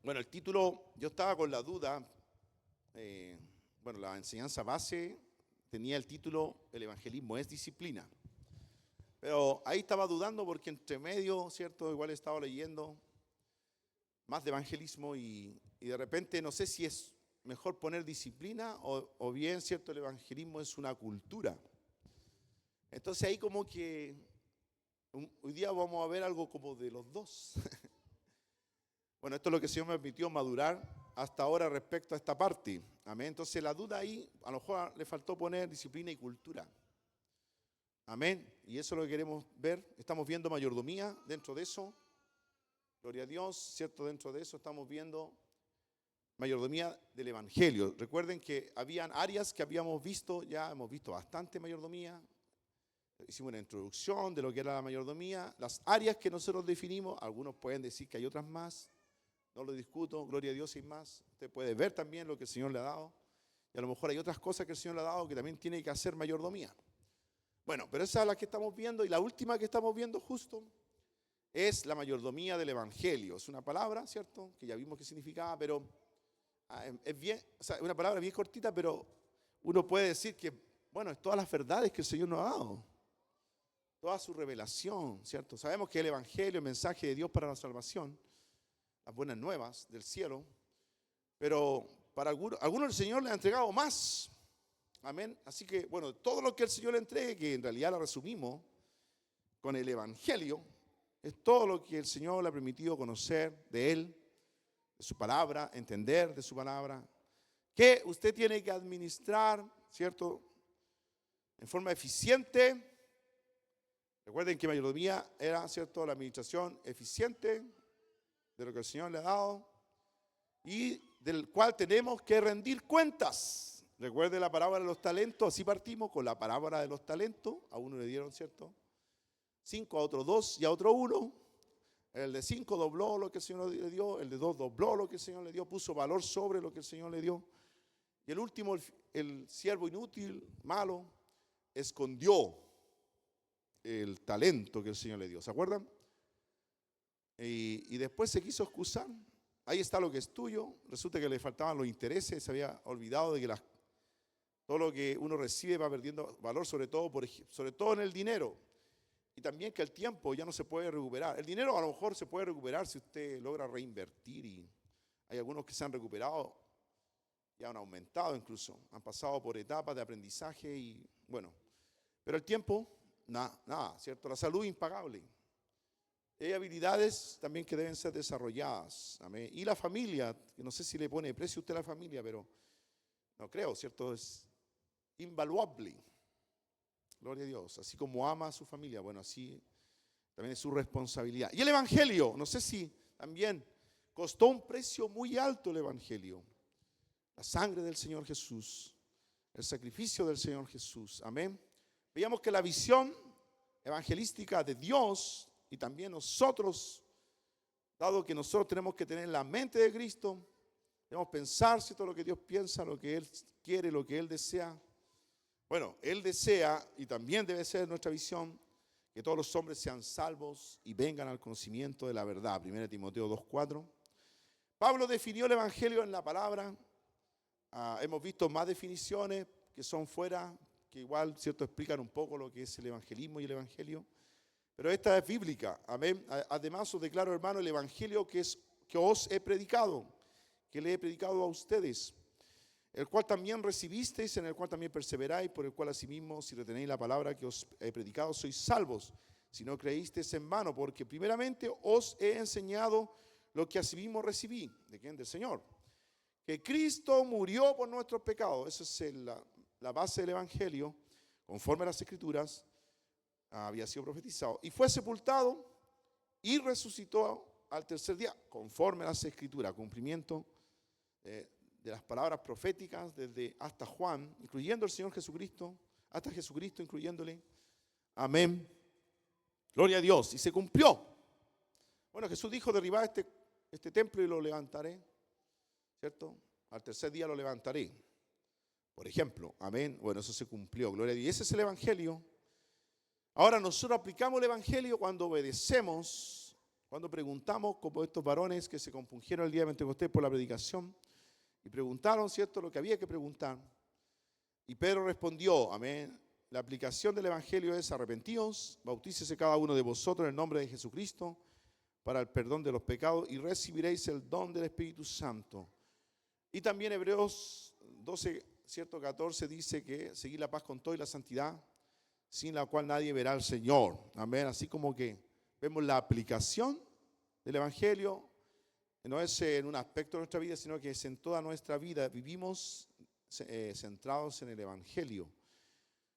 Bueno, el título, yo estaba con la duda, la enseñanza base tenía el título El evangelismo es disciplina. Pero ahí estaba dudando porque entre medio, ¿cierto? Igual he estado leyendo más de evangelismo y de repente no sé si es mejor poner disciplina o bien, ¿cierto? El evangelismo es una cultura. Entonces ahí como que hoy día vamos a ver algo como de los dos. Bueno, esto es lo que el Señor me permitió madurar hasta ahora respecto a esta parte. Amén. Entonces la duda ahí, a lo mejor le faltó poner disciplina y cultura. Amén. Y eso es lo que queremos ver. Estamos viendo mayordomía dentro de eso. Gloria a Dios, ¿cierto? Dentro de eso estamos viendo mayordomía del Evangelio. Recuerden que habían áreas que habíamos visto, ya hemos visto bastante mayordomía. Hicimos una introducción de lo que era la mayordomía. Las áreas que nosotros definimos, algunos pueden decir que hay otras más. No lo discuto, gloria a Dios, sin más. Usted puede ver también lo que el Señor le ha dado. Y a lo mejor hay otras cosas que el Señor le ha dado que también tiene que hacer mayordomía. Bueno, pero esa es la que estamos viendo. Y la última que estamos viendo justo es la mayordomía del Evangelio. Es una palabra, ¿cierto? Que ya vimos qué significaba, pero es bien, o sea, una palabra bien cortita, pero uno puede decir que, bueno, es todas las verdades que el Señor nos ha dado. Toda su revelación, ¿cierto? Sabemos que el Evangelio, el mensaje de Dios para la salvación, las buenas nuevas del cielo, pero para algunos el Señor le ha entregado más. Amén. Así que, bueno, todo lo que el Señor le entregue, que en realidad lo resumimos con el Evangelio, es todo lo que el Señor le ha permitido conocer de Él, de su palabra, entender de su palabra, que usted tiene que administrar, ¿cierto? En forma eficiente. Recuerden que mayordomía era, ¿cierto?, la administración eficiente de lo que el Señor le ha dado y del cual tenemos que rendir cuentas. Recuerden la parábola de los talentos, así partimos con la parábola de los talentos. A uno le dieron, ¿cierto?, 5, a otro 2 y a otro 1. El de 5 dobló lo que el Señor le dio, el de 2 dobló lo que el Señor le dio, puso valor sobre lo que el Señor le dio. Y el último, el siervo inútil, malo, escondió el talento que el Señor le dio. ¿Se acuerdan? Y después se quiso excusar. Ahí está lo que es tuyo. Resulta que le faltaban los intereses. Se había olvidado de que todo lo que uno recibe va perdiendo valor, sobre todo en el dinero. Y también que el tiempo ya no se puede recuperar. El dinero a lo mejor se puede recuperar si usted logra reinvertir. Y hay algunos que se han recuperado y han aumentado incluso. Han pasado por etapas de aprendizaje y bueno. Pero el tiempo, nada, ¿cierto? La salud impagable. Hay habilidades también que deben ser desarrolladas. Amén. Y la familia, que no sé si le pone precio usted a la familia, pero no creo, ¿cierto? Es invaluable. Gloria a Dios. Así como ama a su familia, bueno, así también es su responsabilidad. Y el Evangelio, no sé si también costó un precio muy alto el Evangelio. La sangre del Señor Jesús, el sacrificio del Señor Jesús. Amén. Veíamos que la visión evangelística de Dios y también nosotros, dado que nosotros tenemos que tener la mente de Cristo, debemos pensar, ¿cierto?, lo que Dios piensa, lo que Él quiere, lo que Él desea. Bueno, Él desea, y también debe ser nuestra visión, que todos los hombres sean salvos y vengan al conocimiento de la verdad. 1 Timoteo 2:4. Pablo definió el Evangelio en la palabra. Hemos visto más definiciones que son fuera, que igual, ¿cierto?, explican un poco lo que es el evangelismo y el Evangelio. Pero esta es bíblica. Amén. Además os declaro, hermano, el Evangelio que os he predicado, que le he predicado a ustedes, el cual también recibisteis, en el cual también perseveráis, por el cual asimismo, si retenéis la palabra que os he predicado, sois salvos, si no creísteis en vano, porque primeramente os he enseñado lo que asimismo recibí. ¿De quién? Del Señor. Que Cristo murió por nuestros pecados. Esa es la base del Evangelio, conforme a las Escrituras, había sido profetizado. Y fue sepultado y resucitó al tercer día, conforme a las Escrituras, cumplimiento de las palabras proféticas desde hasta Juan, incluyendo el Señor Jesucristo, hasta Jesucristo incluyéndole. Amén. Gloria a Dios. Y se cumplió. Bueno, Jesús dijo: derribad este templo y lo levantaré, ¿cierto? Al tercer día lo levantaré. Por ejemplo, amén. Bueno, eso se cumplió. Gloria a Dios. Y ese es el Evangelio. Ahora nosotros aplicamos el Evangelio cuando obedecemos Cuando preguntamos, como estos varones que se compungieron el día de Pentecostés por la predicación, y preguntaron, ¿cierto?, lo que había que preguntar. Y Pedro respondió, amén, la aplicación del Evangelio es: arrepentíos, bautícese cada uno de vosotros en el nombre de Jesucristo para el perdón de los pecados y recibiréis el don del Espíritu Santo. Y también Hebreos 12, cierto, 14 dice que seguir la paz con todo y la santidad, sin la cual nadie verá al Señor. Amén. Así como que vemos la aplicación del Evangelio, no es en un aspecto de nuestra vida, sino que es en toda nuestra vida. Vivimos centrados en el Evangelio.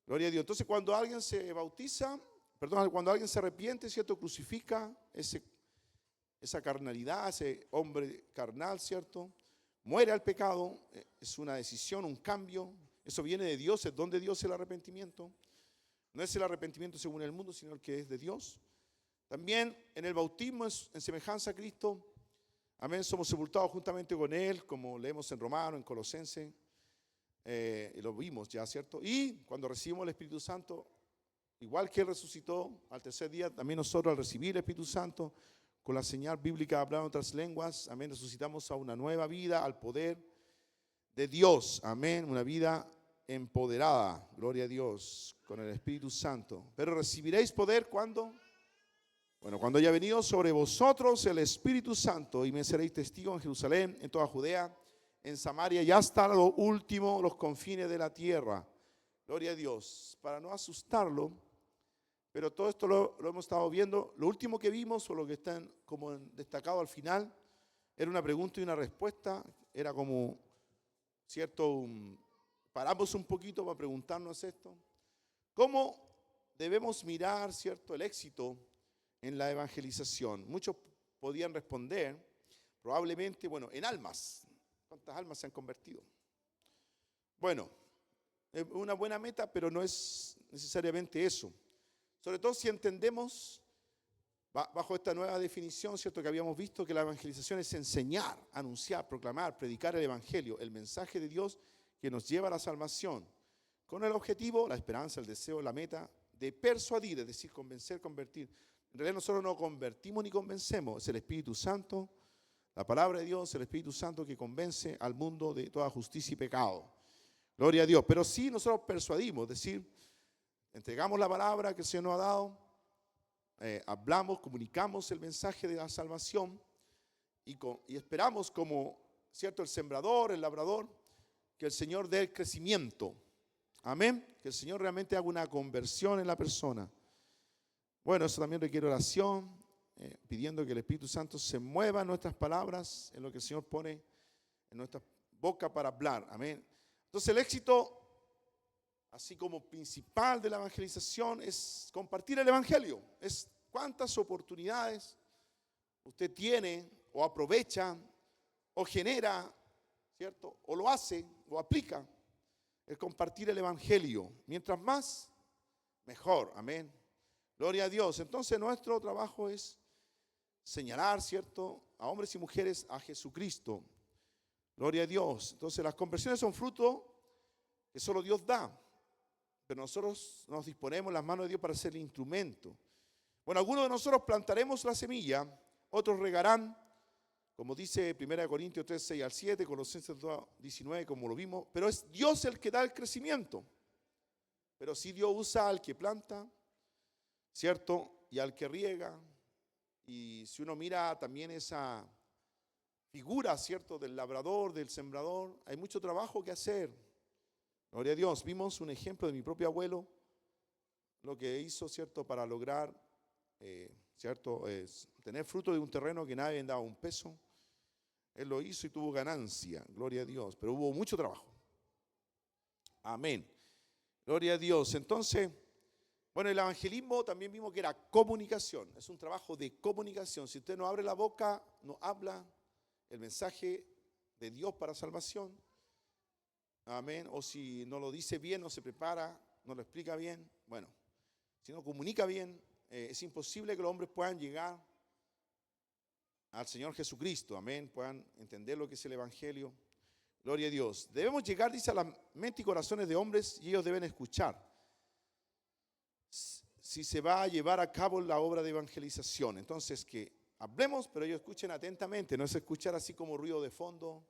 Gloria a Dios. Entonces, cuando alguien se bautiza, cuando alguien se arrepiente, ¿cierto?, crucifica esa carnalidad, ese hombre carnal, ¿cierto?, muere al pecado, es una decisión, un cambio. Eso viene de Dios, es don de Dios el arrepentimiento. No es el arrepentimiento según el mundo, sino el que es de Dios. También en el bautismo, en semejanza a Cristo, amén, somos sepultados juntamente con Él, como leemos en Romanos, en Colosenses, y lo vimos ya, ¿cierto? Y cuando recibimos el Espíritu Santo, igual que Él resucitó al tercer día, también nosotros al recibir el Espíritu Santo, con la señal bíblica de hablar en otras lenguas, amén, resucitamos a una nueva vida, al poder de Dios, amén, una vida empoderada, gloria a Dios, con el Espíritu Santo. Pero recibiréis poder cuando, bueno, cuando haya venido sobre vosotros el Espíritu Santo, y me seréis testigos en Jerusalén, en toda Judea, en Samaria y hasta lo último, los confines de la tierra. Gloria a Dios. Para no asustarlo, pero todo esto lo hemos estado viendo. Lo último que vimos, o lo que está como destacado al final, era una pregunta y una respuesta. Era como, ¿cierto? Paramos un poquito para preguntarnos esto. ¿Cómo debemos mirar, ¿cierto?, el éxito en la evangelización? Muchos podían responder, probablemente, bueno, en almas. ¿Cuántas almas se han convertido? Bueno, es una buena meta, pero no es necesariamente eso. Sobre todo si entendemos, bajo esta nueva definición, ¿cierto?, que habíamos visto, que la evangelización es enseñar, anunciar, proclamar, predicar el Evangelio, el mensaje de Dios que nos lleva a la salvación, con el objetivo, la esperanza, el deseo, la meta de persuadir, es decir, convencer, convertir. En realidad nosotros no convertimos ni convencemos, es el Espíritu Santo, la palabra de Dios, el Espíritu Santo que convence al mundo de toda justicia y pecado. Gloria a Dios. Pero sí nosotros persuadimos, es decir, entregamos la palabra que el Señor nos ha dado, hablamos, comunicamos el mensaje de la salvación y esperamos, como, ¿cierto?, el sembrador, el labrador, que el Señor dé el crecimiento. Amén. Que el Señor realmente haga una conversión en la persona. Bueno, eso también requiere oración, pidiendo que el Espíritu Santo se mueva en nuestras palabras, en lo que el Señor pone en nuestra boca para hablar. Amén. Entonces el éxito, así como principal de la evangelización, es compartir el Evangelio. Es cuántas oportunidades usted tiene o aprovecha o genera, ¿cierto?, o lo hace o aplica, el compartir el Evangelio. Mientras más, mejor. Amén. Gloria a Dios. Entonces nuestro trabajo es señalar, ¿cierto?, a hombres y mujeres a Jesucristo. Gloria a Dios. Entonces las conversiones son fruto que solo Dios da, pero nosotros nos disponemos en las manos de Dios para ser el instrumento. Bueno, algunos de nosotros plantaremos la semilla, otros regarán, como dice 1 Corintios 3, 6 al 7, Colosenses 2, 19, como lo vimos, pero es Dios el que da el crecimiento. Pero si Dios usa al que planta, ¿cierto?, y al que riega. Y si uno mira también esa figura, ¿cierto?, del labrador, del sembrador, hay mucho trabajo que hacer. Gloria a Dios. Vimos un ejemplo de mi propio abuelo, lo que hizo, ¿cierto?, para lograr, ¿cierto?, tener fruto de un terreno que nadie daba un peso. Él lo hizo y tuvo ganancia. Gloria a Dios. Pero hubo mucho trabajo. Amén. Gloria a Dios. Entonces, bueno, el evangelismo también vimos que era comunicación. Es un trabajo de comunicación. Si usted no abre la boca, no habla el mensaje de Dios para salvación. Amén. O si no lo dice bien, no se prepara, no lo explica bien. Bueno, si no comunica bien, es imposible que los hombres puedan llegar al Señor Jesucristo. Amén. Puedan entender lo que es el evangelio. Gloria a Dios. Debemos llegar, dice, a las mentes y corazones de hombres y ellos deben escuchar. Si se va a llevar a cabo la obra de evangelización. Entonces, que hablemos, pero ellos escuchen atentamente, no es escuchar así como ruido de fondo,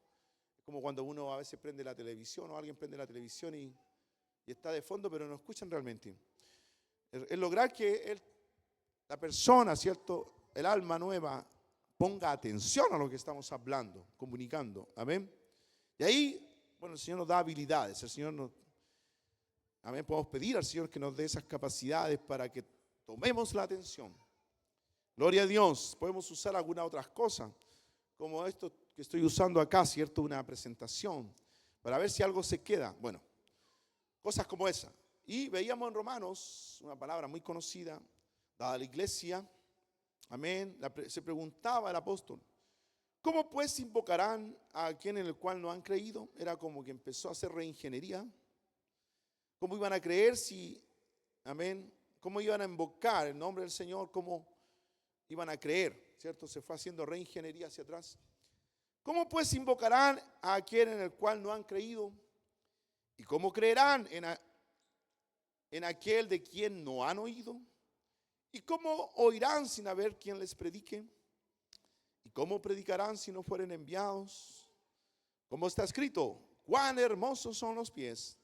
como cuando uno a veces prende la televisión o alguien prende la televisión y está de fondo, pero no escuchan realmente. Es lograr que la persona, ¿cierto? El alma nueva ponga atención a lo que estamos hablando, comunicando. Amén. Y ahí, bueno, el Señor nos da habilidades. El Señor nos, amén, podemos pedir al Señor que nos dé esas capacidades para que tomemos la atención. Gloria a Dios. Podemos usar algunas otras cosas, como esto que estoy usando acá, ¿cierto? Una presentación, para ver si algo se queda. Bueno, cosas como esa. Y veíamos en Romanos, una palabra muy conocida, dada a la iglesia, amén, se preguntaba el apóstol, ¿cómo pues invocarán a aquel en el cual no han creído? Era como que empezó a hacer reingeniería. ¿Cómo iban a creer si, amén, cómo iban a invocar el nombre del Señor? ¿Cómo iban a creer? ¿Cierto? Se fue haciendo reingeniería hacia atrás. ¿Cómo pues invocarán a aquel en el cual no han creído? ¿Y cómo creerán en aquel de quien no han oído? ¿Y cómo oirán sin haber quien les predique? ¿Y cómo predicarán si no fueren enviados? Como está escrito, cuán hermosos son los pies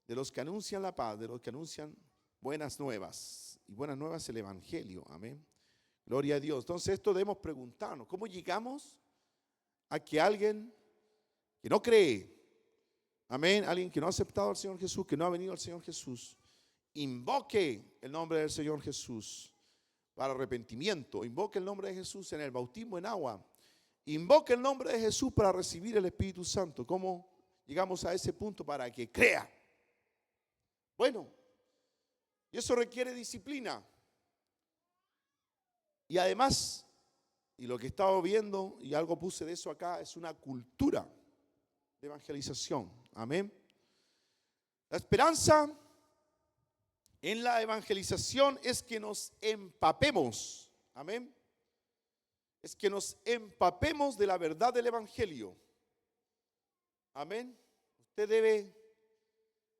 de los que anuncian la paz, de los que anuncian buenas nuevas. Y buenas nuevas el evangelio, amén. Gloria a Dios. Entonces esto debemos preguntarnos, ¿cómo llegamos a que alguien que no cree, amén, alguien que no ha aceptado al Señor Jesús, que no ha venido al Señor Jesús, invoque el nombre del Señor Jesús para arrepentimiento, invoque el nombre de Jesús en el bautismo en agua, invoque el nombre de Jesús para recibir el Espíritu Santo? ¿Cómo llegamos a ese punto para que crea? Bueno, y eso requiere disciplina. Y además, y lo que he estado viendo, y algo puse de eso acá, es una cultura de evangelización. Amén. La esperanza en la evangelización es que nos empapemos. Amén. Es que nos empapemos de la verdad del evangelio. Amén. Usted debe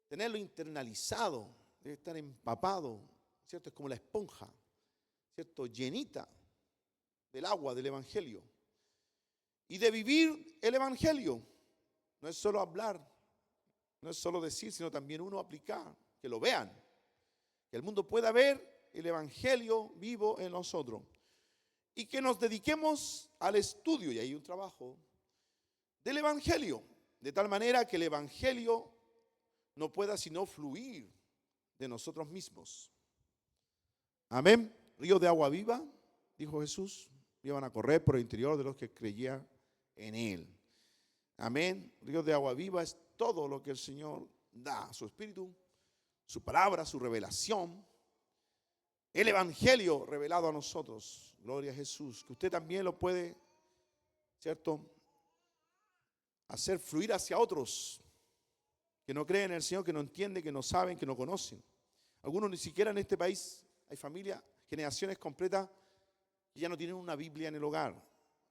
tenerlo internalizado, debe estar empapado, ¿cierto? Es como la esponja, ¿cierto? Llenita del agua del evangelio. Y de vivir el evangelio. No es solo hablar, no es solo decir, sino también uno aplicar, que lo vean, que el mundo pueda ver el evangelio vivo en nosotros. Y que nos dediquemos al estudio, y hay un trabajo, del evangelio, de tal manera que el evangelio no pueda sino fluir de nosotros mismos. Amén. Río de agua viva, dijo Jesús, iban a correr por el interior de los que creían en Él. Amén. Río de agua viva es todo lo que el Señor da, su espíritu, su palabra, su revelación, el evangelio revelado a nosotros. Gloria a Jesús. Que usted también lo puede, ¿cierto?, hacer fluir hacia otros que no creen en el Señor, que no entienden, que no saben, que no conocen. Algunos ni siquiera en este país hay familias, generaciones completas que ya no tienen una Biblia en el hogar.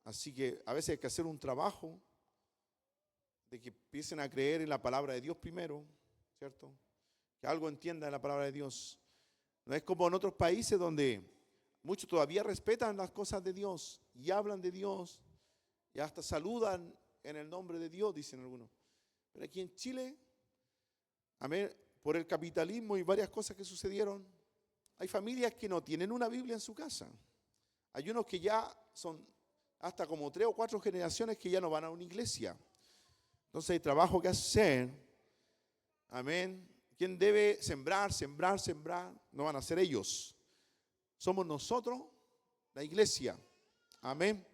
Así que a veces hay que hacer un trabajo de que empiecen a creer en la palabra de Dios primero, ¿cierto? Que algo entiendan de la palabra de Dios. No es como en otros países donde muchos todavía respetan las cosas de Dios y hablan de Dios y hasta saludan en el nombre de Dios, dicen algunos. Pero aquí en Chile, amén, por el capitalismo y varias cosas que sucedieron, hay familias que no tienen una Biblia en su casa. Hay unos que ya son hasta como 3 o 4 generaciones que ya no van a una iglesia. Entonces hay trabajo que hacer. Amén. ¿Quién debe sembrar, sembrar, sembrar? No van a ser ellos. Somos nosotros, la iglesia. Amén.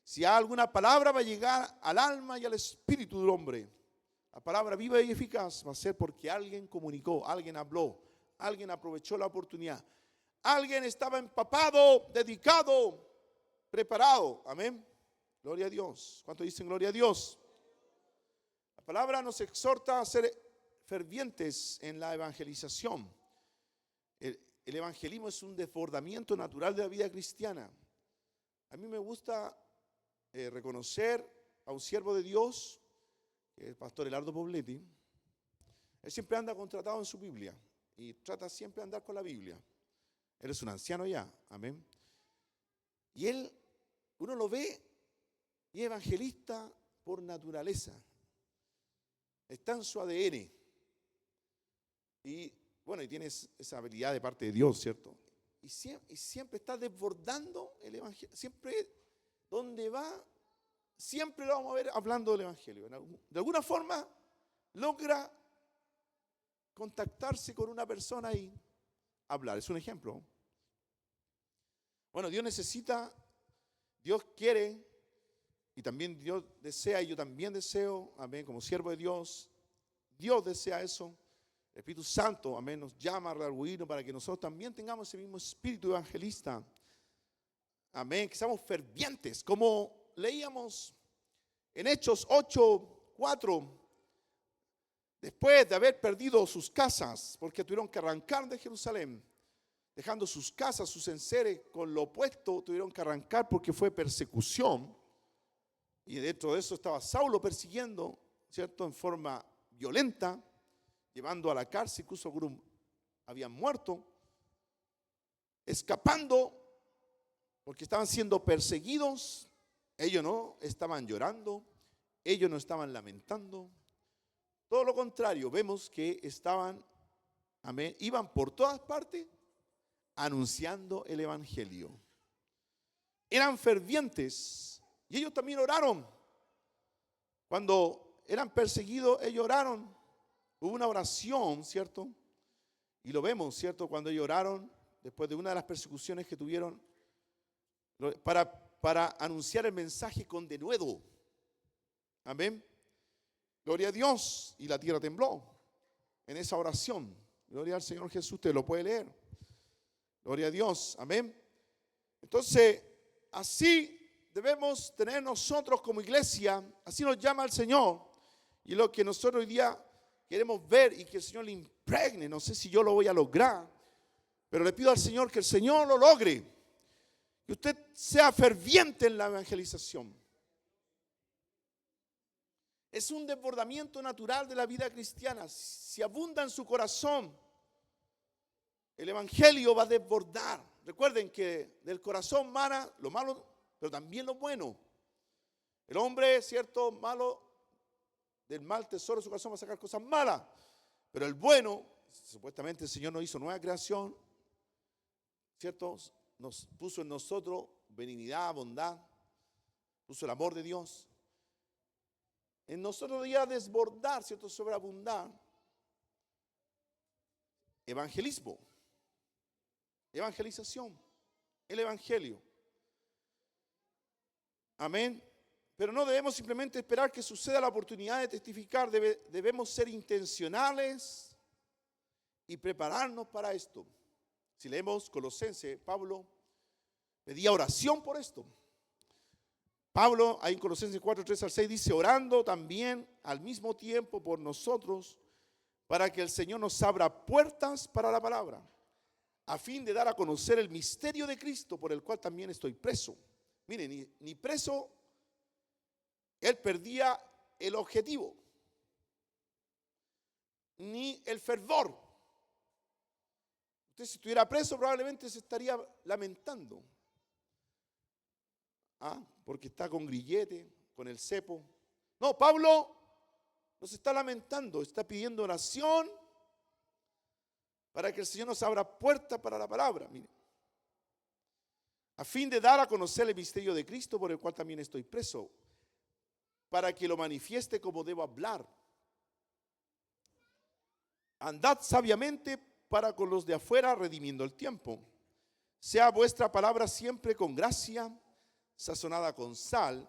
Si hay alguna palabra va a llegar al alma y al espíritu del hombre. La palabra viva y eficaz va a ser porque alguien comunicó, alguien habló, alguien aprovechó la oportunidad. Alguien estaba empapado, dedicado, preparado. Amén. Gloria a Dios. ¿Cuántos dicen gloria a Dios? La palabra nos exhorta a ser fervientes en la evangelización. El evangelismo es un desbordamiento natural de la vida cristiana. A mí me gusta reconocer a un siervo de Dios, el pastor Elardo Pobletti. Él siempre anda contratado en su Biblia y trata siempre de andar con la Biblia. Él es un anciano ya, amén. Y él uno lo ve y es evangelista por naturaleza. Está en su ADN. Y bueno, y tienes esa habilidad de parte de Dios, ¿cierto? Y siempre está desbordando el evangelio. Siempre donde va, siempre lo vamos a ver hablando del evangelio. De alguna forma logra contactarse con una persona y hablar. Es un ejemplo. Bueno, Dios quiere, y también Dios desea, y yo también deseo, amén, como siervo de Dios, Dios desea eso. El Espíritu Santo, amén, nos llama a redarguirnos para que nosotros también tengamos ese mismo espíritu evangelista. Amén, que seamos fervientes, como leíamos en Hechos 8:4. Después de haber perdido sus casas, porque tuvieron que arrancar de Jerusalén, dejando sus casas, sus enseres, con lo opuesto, tuvieron que arrancar porque fue persecución. Y dentro de eso estaba Saulo persiguiendo, ¿cierto?, en forma violenta, llevando a la cárcel, incluso algunos habían muerto, escapando porque estaban siendo perseguidos. Ellos no estaban llorando, ellos no estaban lamentando. Todo lo contrario, vemos que estaban, amén, iban por todas partes anunciando el evangelio. Eran fervientes y ellos también oraron. Cuando eran perseguidos, ellos oraron. Hubo una oración, ¿cierto? Y lo vemos, ¿cierto? Cuando ellos oraron, después de una de las persecuciones que tuvieron, para anunciar el mensaje con denuedo. Amén. Gloria a Dios. Y la tierra tembló en esa oración. Gloria al Señor Jesús. Usted lo puede leer. Gloria a Dios. Amén. Entonces, así debemos tener nosotros como iglesia. Así nos llama el Señor. Y lo que nosotros hoy día queremos ver y que el Señor le impregne. No sé si yo lo voy a lograr, pero le pido al Señor que el Señor lo logre. Que usted sea ferviente en la evangelización. Es un desbordamiento natural de la vida cristiana. Si abunda en su corazón, el evangelio va a desbordar. Recuerden que del corazón mana lo malo, pero también lo bueno. El hombre, cierto, malo, del mal tesoro de su corazón va a sacar cosas malas. Pero el bueno, supuestamente el Señor nos hizo nueva creación, cierto, nos puso en nosotros benignidad, bondad, puso el amor de Dios. En nosotros debía desbordar, ¿cierto?, sobreabundar. Evangelismo, evangelización, el evangelio. Amén. Pero no debemos simplemente esperar que suceda la oportunidad de testificar. Debemos ser intencionales y prepararnos para esto. Si leemos Colosenses, Pablo pedía oración por esto. Pablo, ahí en Colosenses 4:3-6, dice, orando también al mismo tiempo por nosotros, para que el Señor nos abra puertas para la palabra, a fin de dar a conocer el misterio de Cristo, por el cual también estoy preso. Miren, ni preso, él perdía el objetivo, ni el fervor. Usted si estuviera preso probablemente se estaría lamentando. Porque está con grillete, con el cepo. No, Pablo no se está lamentando, está pidiendo oración para que el Señor nos abra puertas para la palabra. Mire, a fin de dar a conocer el misterio de Cristo, por el cual también estoy preso, para que lo manifieste como debo hablar. Andad sabiamente para con los de afuera, redimiendo el tiempo. Sea vuestra palabra siempre con gracia, sazonada con sal,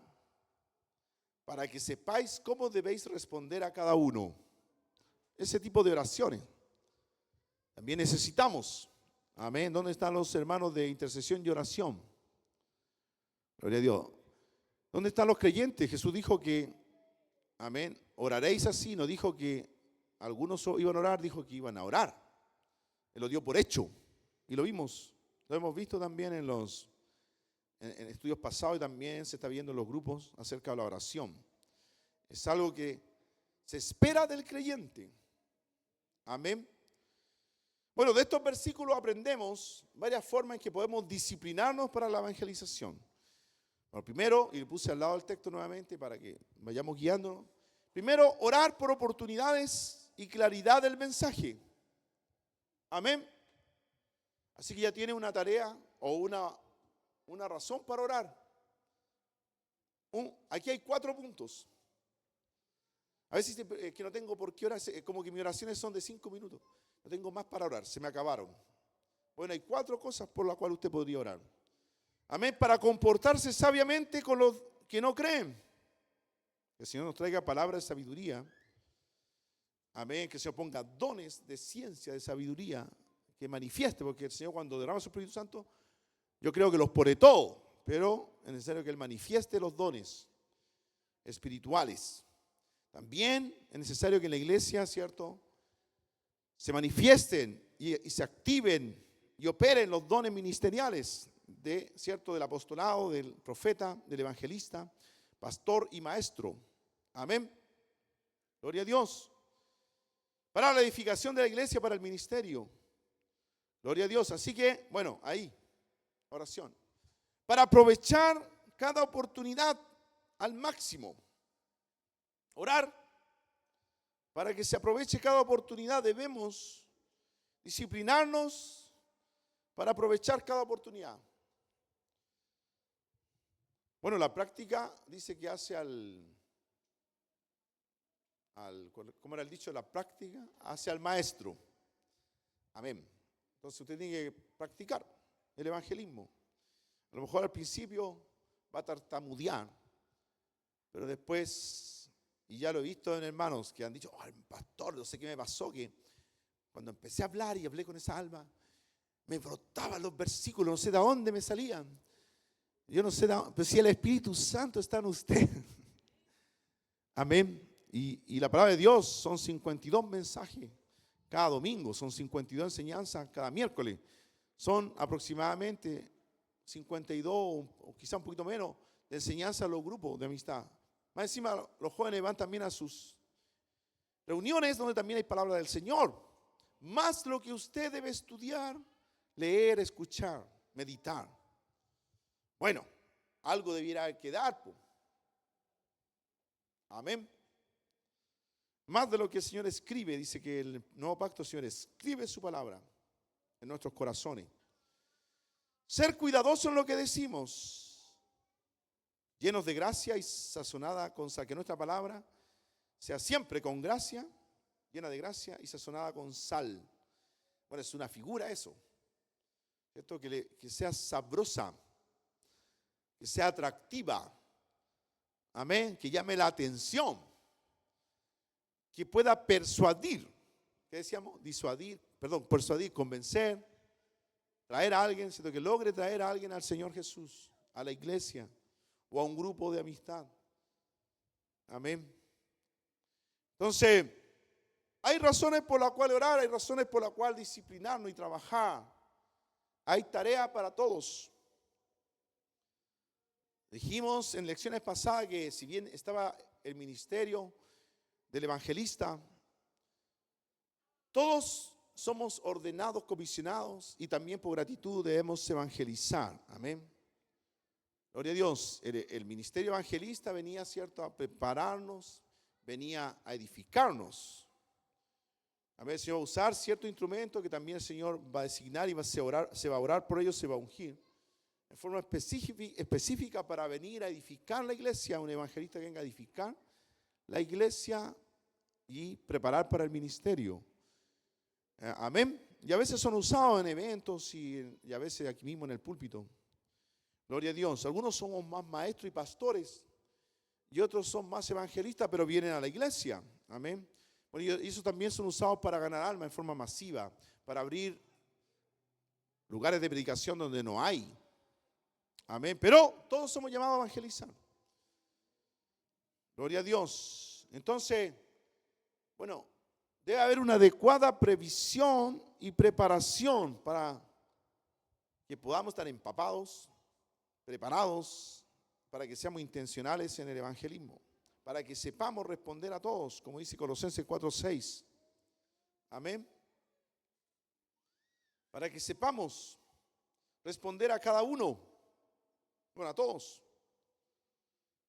para que sepáis cómo debéis responder a cada uno. Ese tipo de oraciones también necesitamos. Amén. ¿Dónde están los hermanos de intercesión y oración? Gloria a Dios. ¿Dónde están los creyentes? Jesús dijo que, amén, oraréis así. No dijo que algunos iban a orar, dijo que iban a orar. Él lo dio por hecho. Y lo vimos, lo hemos visto también en estudios pasados, y también se está viendo en los grupos acerca de la oración. Es algo que se espera del creyente. Amén. Bueno, de estos versículos aprendemos varias formas en que podemos disciplinarnos para la evangelización. Bueno, primero, y le puse al lado del texto nuevamente para que vayamos guiándonos. Primero, orar por oportunidades y claridad del mensaje. Amén. Así que ya tiene una tarea o una razón para orar. Aquí hay 4 puntos. A veces que no tengo por qué orar, como que mis oraciones son de 5 minutos. No tengo más para orar, se me acabaron. Bueno, hay 4 cosas por las cuales usted podría orar. Amén, para comportarse sabiamente con los que no creen. Que el Señor nos traiga palabras de sabiduría. Amén, que el Señor ponga dones de ciencia, de sabiduría, que manifieste, porque el Señor cuando derrama su Espíritu Santo, yo creo que los pone todo, pero es necesario que Él manifieste los dones espirituales. También es necesario que en la iglesia, ¿cierto?, se manifiesten y se activen y operen los dones ministeriales ¿cierto?, del apostolado, del profeta, del evangelista, pastor y maestro. Amén. Gloria a Dios. Para la edificación de la iglesia, para el ministerio. Gloria a Dios. Así que, bueno, ahí, oración. Para aprovechar cada oportunidad al máximo. Orar. Para que se aproveche cada oportunidad debemos disciplinarnos para aprovechar cada oportunidad. Bueno, la práctica dice que hace ¿cómo era el dicho? La práctica hace al maestro. Amén. Entonces usted tiene que practicar el evangelismo. A lo mejor al principio va a tartamudear, pero después, y ya lo he visto en hermanos que han dicho, pastor, no sé qué me pasó, que cuando empecé a hablar y hablé con esa alma, me brotaban los versículos, no sé de dónde me salían. Yo no sé de dónde, pero si el Espíritu Santo está en usted. Amén. Y la palabra de Dios son 52 mensajes cada domingo, son 52 enseñanzas cada miércoles. Son aproximadamente 52 o quizá un poquito menos de enseñanza a los grupos de amistad. Más encima, los jóvenes van también a sus reuniones donde también hay palabra del Señor. Más lo que usted debe estudiar, leer, escuchar, meditar. Bueno, algo debiera quedar. Amén. Más de lo que el Señor escribe, dice que el nuevo pacto, el Señor escribe su palabra en nuestros corazones. Ser cuidadosos en lo que decimos, llenos de gracia y sazonada con sal, que nuestra palabra sea siempre con gracia, llena de gracia y sazonada con sal. Bueno, es una figura eso, ¿cierto? Que sea sabrosa, que sea atractiva, amén, que llame la atención, que pueda persuadir, ¿qué decíamos? Persuadir, convencer, traer a alguien, ¿cierto? Que logre traer a alguien al Señor Jesús, a la iglesia o a un grupo de amistad. Amén. Entonces, hay razones por las cuales orar, hay razones por las cuales disciplinarnos y trabajar. Hay tarea para todos. Dijimos en lecciones pasadas que si bien estaba el ministerio del evangelista, todos somos ordenados, comisionados y también por gratitud debemos evangelizar. Amén. Gloria a Dios. El ministerio evangelista venía, ¿cierto?, a prepararnos, venía a edificarnos. Amén. El Señor va a usar cierto instrumento que también el Señor va a designar y se va a orar por ellos, se va a ungir en forma específica para venir a edificar la iglesia, un evangelista que venga a edificar la iglesia y preparar para el ministerio. Amén. Y a veces son usados en eventos y a veces aquí mismo en el púlpito. Gloria a Dios. Algunos somos más maestros y pastores y otros son más evangelistas, pero vienen a la iglesia. Amén. Bueno, y esos también son usados para ganar alma en forma masiva, para abrir lugares de predicación donde no hay. Amén. Pero todos somos llamados a evangelizar. Gloria a Dios. Entonces, bueno, debe haber una adecuada previsión y preparación para que podamos estar empapados, preparados, para que seamos intencionales en el evangelismo, para que sepamos responder a todos, como dice Colosenses 4:6. Amén. Para que sepamos responder a cada uno, bueno, a todos.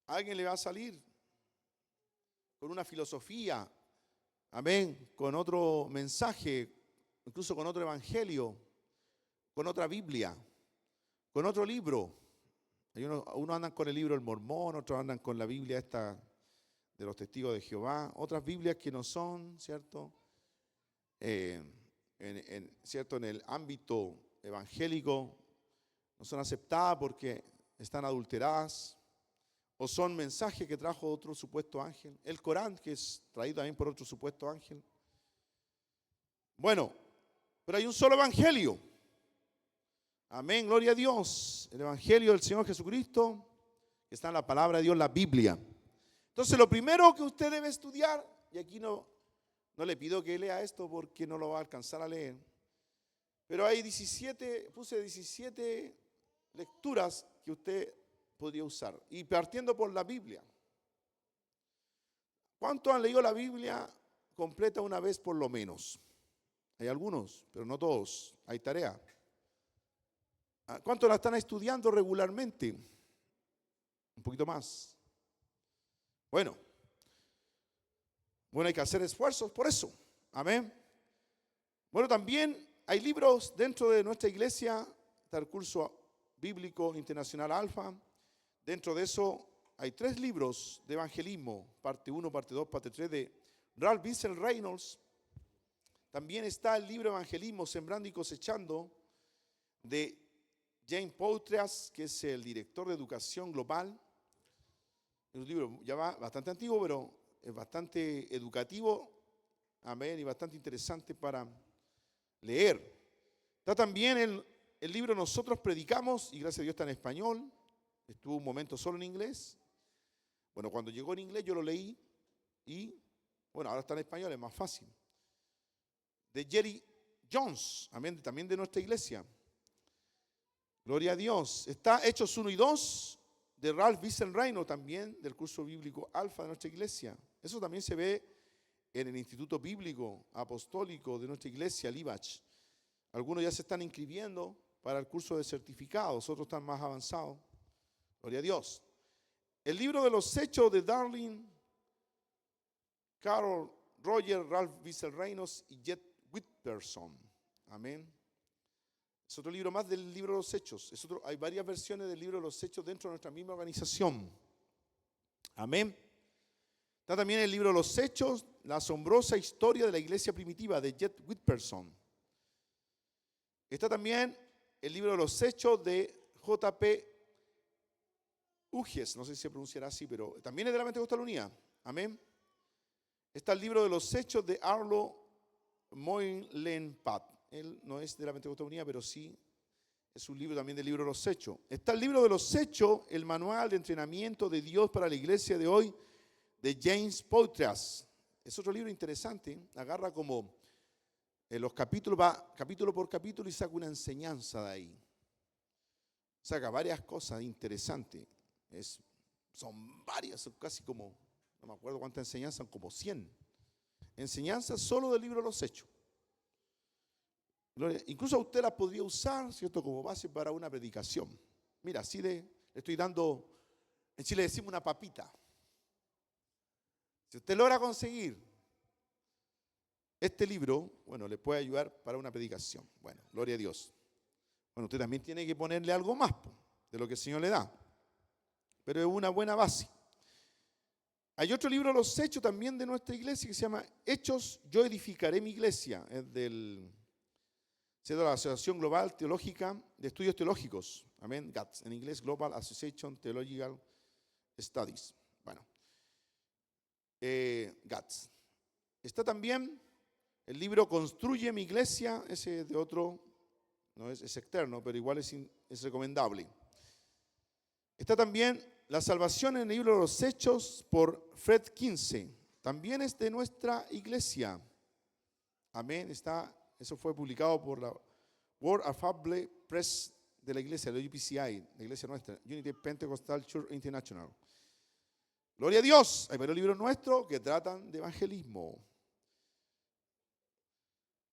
alguien le va a salir con una filosofía, amén, con otro mensaje, incluso con otro evangelio, con otra Biblia, con otro libro. Unos andan con el libro del Mormón, otros andan con la Biblia esta de los Testigos de Jehová, otras Biblias que no son, ¿cierto? ¿Cierto? En el ámbito evangélico no son aceptadas porque están adulteradas o son mensajes que trajo otro supuesto ángel. El Corán, que es traído también por otro supuesto ángel. Bueno, pero hay un solo evangelio. Amén, gloria a Dios. El evangelio del Señor Jesucristo, que está en la palabra de Dios, la Biblia. Entonces, lo primero que usted debe estudiar, y aquí no le pido que lea esto porque no lo va a alcanzar a leer, pero hay 17 lecturas que usted podría usar, y partiendo por la Biblia. ¿Cuántos han leído la Biblia completa una vez por lo menos? Hay algunos, pero no todos. Hay tarea. ¿Cuántos la están estudiando regularmente? Un poquito más. Bueno, hay que hacer esfuerzos por eso. Amén. Bueno, también hay libros dentro de nuestra iglesia. Está el curso bíblico internacional Alfa. Dentro de eso hay 3 libros de evangelismo, parte 1, parte 2, parte 3, de Ralph Vincent Reynolds. También está el libro Evangelismo, Sembrando y Cosechando, de James Poitras, que es el director de educación global. Es un libro ya bastante antiguo, pero es bastante educativo, amén, y bastante interesante para leer. Está también el libro Nosotros Predicamos, y gracias a Dios está en español. Estuvo un momento solo en inglés. Bueno, cuando llegó en inglés yo lo leí y, bueno, ahora está en español, es más fácil. De Jerry Jones, amén, también de nuestra iglesia. Gloria a Dios. Está Hechos 1 y 2 de Ralph Vincent Reynolds, también del curso bíblico Alfa de nuestra iglesia. Eso también se ve en el Instituto Bíblico Apostólico de nuestra iglesia, Libach. Algunos ya se están inscribiendo para el curso de certificados, otros están más avanzados. Gloria a Dios. El libro de los Hechos de Darling, Carol Roger, Ralph Vincent Reynolds y Jet Whitperson. Amén. Es otro libro más del libro de los Hechos. Hay varias versiones del libro de los Hechos dentro de nuestra misma organización. Amén. Está también el libro de los Hechos, la asombrosa historia de la iglesia primitiva, de Jet Whitperson. Está también el libro de los Hechos de J.P. Uges, no sé si se pronunciará así, pero también es de la Pentecostal Unida. Amén. Está el libro de los Hechos de Arlo Moynihan-Pat. Él no es de la Pentecostal Unida, pero sí es un libro también del libro de los Hechos. Está el libro de los Hechos, el manual de entrenamiento de Dios para la iglesia de hoy, de James Poitras. Es otro libro interesante. Agarra como en los capítulos, va capítulo por capítulo y saca una enseñanza de ahí. Saca varias cosas interesantes. Son varias, son casi como, no me acuerdo cuántas enseñanzas, son como 100 enseñanzas solo del libro de los Hechos. Incluso usted las podría usar, ¿cierto?, como base para una predicación. Mira, así le estoy dando, en Chile decimos una papita. Si usted logra conseguir este libro, bueno, le puede ayudar para una predicación. Bueno, gloria a Dios. Bueno, usted también tiene que ponerle algo más de lo que el Señor le da. Pero es una buena base. Hay otro libro de los Hechos también de nuestra iglesia que se llama Hechos, yo edificaré mi iglesia. Es de la Asociación Global Teológica de Estudios Teológicos. Amén, GATS, en inglés Global Association Theological Studies. Bueno, GATS. Está también el libro Construye mi iglesia, ese de otro, no es externo, pero igual es recomendable. Está también La salvación en el libro de los Hechos por Fred Kinsey. También es de nuestra iglesia. Amén. Eso fue publicado por la World Affable Press de la iglesia, la UPCI, la iglesia nuestra, Unity Pentecostal Church International. Gloria a Dios. Hay varios libros nuestros que tratan de evangelismo.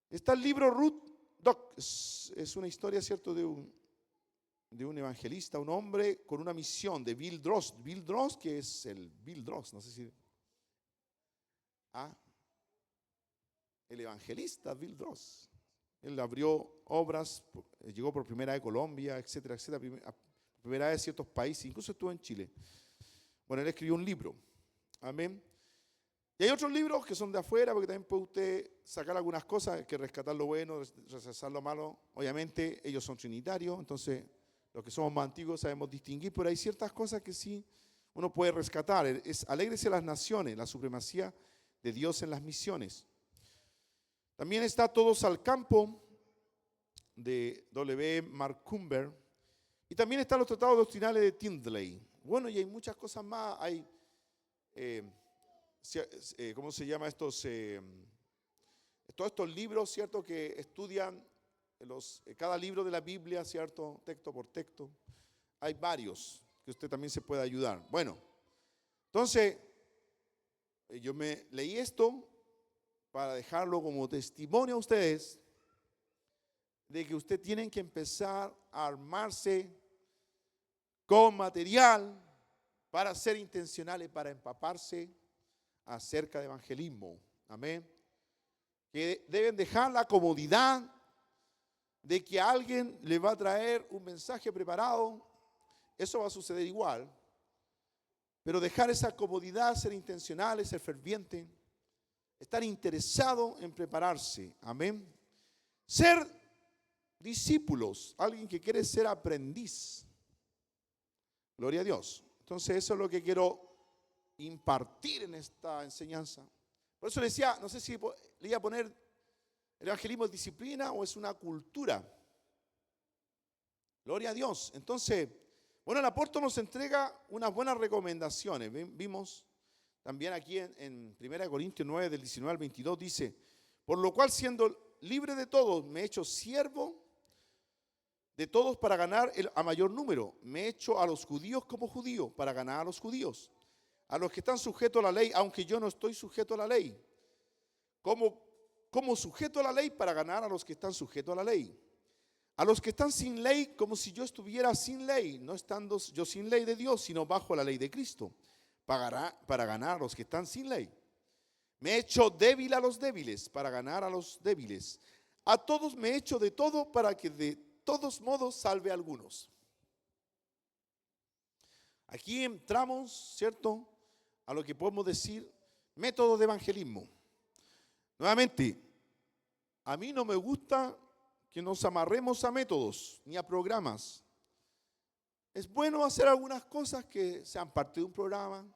Está el libro Ruth Doc. Es una historia, ¿cierto?, de de un evangelista, un hombre con una misión de Bill Dross. Bill Dross, que es el Bill Dross, no sé si... el evangelista Bill Dross. Él abrió obras, llegó por primera vez a Colombia, etcétera, etcétera, primera vez a ciertos países, incluso estuvo en Chile. Bueno, él escribió un libro. Amén. Y hay otros libros que son de afuera, porque también puede usted sacar algunas cosas, hay que rescatar lo bueno, rechazar lo malo. Obviamente ellos son trinitarios, entonces los que somos más antiguos sabemos distinguir, pero hay ciertas cosas que sí uno puede rescatar. Es Alégrese las naciones, la supremacía de Dios en las misiones. También está Todos al campo, de W. Macomber, y también están los tratados doctrinales de Tyndale. Bueno, y hay muchas cosas más. Hay, ¿cómo se llama estos? Todos estos libros, ¿cierto? Que estudian cada libro de la Biblia, ¿cierto? Texto por texto. Hay varios que usted también se puede ayudar. Bueno, entonces, yo me leí esto para dejarlo como testimonio a ustedes de que ustedes tienen que empezar a armarse con material para ser intencionales, para empaparse acerca de evangelismo. Amén. Que deben dejar la comodidad de que alguien les va a traer un mensaje preparado. Eso va a suceder igual. Pero dejar esa comodidad, ser intencionales, ser ferviente, estar interesado en prepararse. Amén. Ser discípulos, alguien que quiere ser aprendiz. Gloria a Dios. Entonces eso es lo que quiero impartir en esta enseñanza. Por eso le decía, no sé si le iba a poner el evangelismo es disciplina o es una cultura. Gloria a Dios. Entonces, bueno, el apóstol nos entrega unas buenas recomendaciones. Vimos también aquí en 1 Corintios 9, del 19 al 22, dice: por lo cual, siendo libre de todos, me he hecho siervo de todos para ganar a mayor número. Me he hecho a los judíos como judío para ganar a los judíos. A los que están sujetos a la ley, aunque yo no estoy sujeto a la ley. Como sujeto a la ley para ganar a los que están sujetos a la ley. A los que están sin ley, como si yo estuviera sin ley, no estando yo sin ley de Dios, sino bajo la ley de Cristo, para ganar a los que están sin ley. Me he hecho débil a los débiles, para ganar a los débiles. A todos me he hecho de todo, para que de todos modos salve a algunos. Aquí entramos, ¿cierto?, a lo que podemos decir método de evangelismo. Nuevamente, a mí no me gusta que nos amarremos a métodos ni a programas. Es bueno hacer algunas cosas que sean parte de un programa,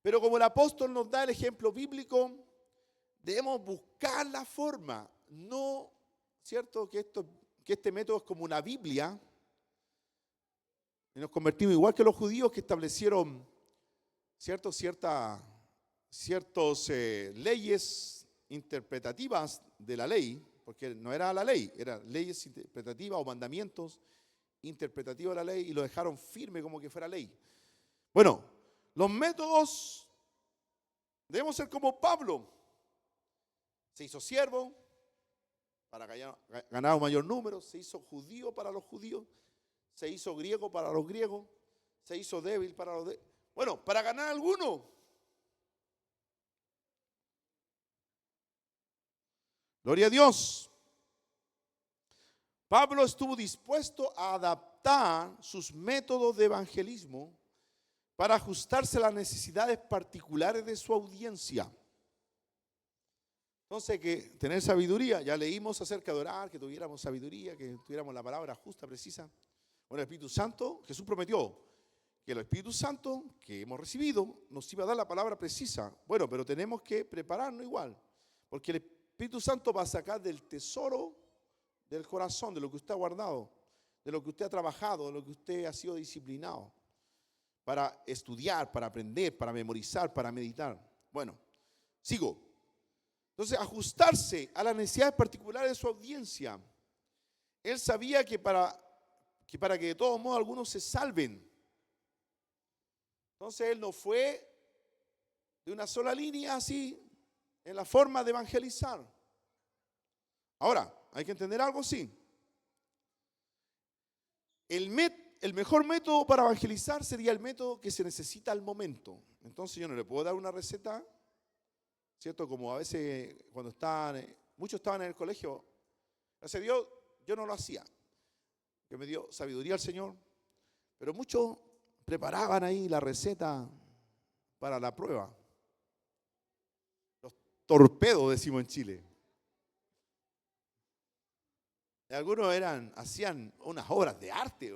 pero como el apóstol nos da el ejemplo bíblico, debemos buscar la forma, no, ¿cierto?, que este método es como una Biblia, y nos convertimos igual que los judíos que establecieron, ¿cierto?, ciertas leyes interpretativas de la ley, porque no era la ley, eran leyes interpretativas o mandamientos interpretativos de la ley, y lo dejaron firme como que fuera ley. Bueno, los métodos debemos ser como Pablo. Se hizo siervo para ganar un mayor número, se hizo judío para los judíos, se hizo griego para los griegos, se hizo débil para los débiles. Bueno, para ganar alguno. Gloria a Dios. Pablo estuvo dispuesto a adaptar sus métodos de evangelismo para ajustarse a las necesidades particulares de su audiencia. Entonces hay que tener sabiduría. Ya leímos acerca de orar, que tuviéramos sabiduría, que tuviéramos la palabra justa, precisa. Bueno, el Espíritu Santo, Jesús prometió que el Espíritu Santo que hemos recibido nos iba a dar la palabra precisa. Bueno, pero tenemos que prepararnos igual, porque el Espíritu Santo va a sacar del tesoro del corazón, de lo que usted ha guardado, de lo que usted ha trabajado, de lo que usted ha sido disciplinado, para estudiar, para aprender, para memorizar, para meditar. Bueno, sigo. Entonces, ajustarse a las necesidades particulares de su audiencia. Él sabía que para que de todos modos algunos se salven. Entonces, él no fue de una sola línea así en la forma de evangelizar. Ahora, hay que entender algo, sí. El mejor método para evangelizar sería el método que se necesita al momento. Entonces yo no le puedo dar una receta, ¿cierto? Como a veces cuando muchos estaban en el colegio, gracias a Dios, yo no lo hacía, que me dio sabiduría el Señor, pero muchos preparaban ahí la receta para la prueba. Los torpedos, decimos en Chile. Y algunos hacían unas obras de arte.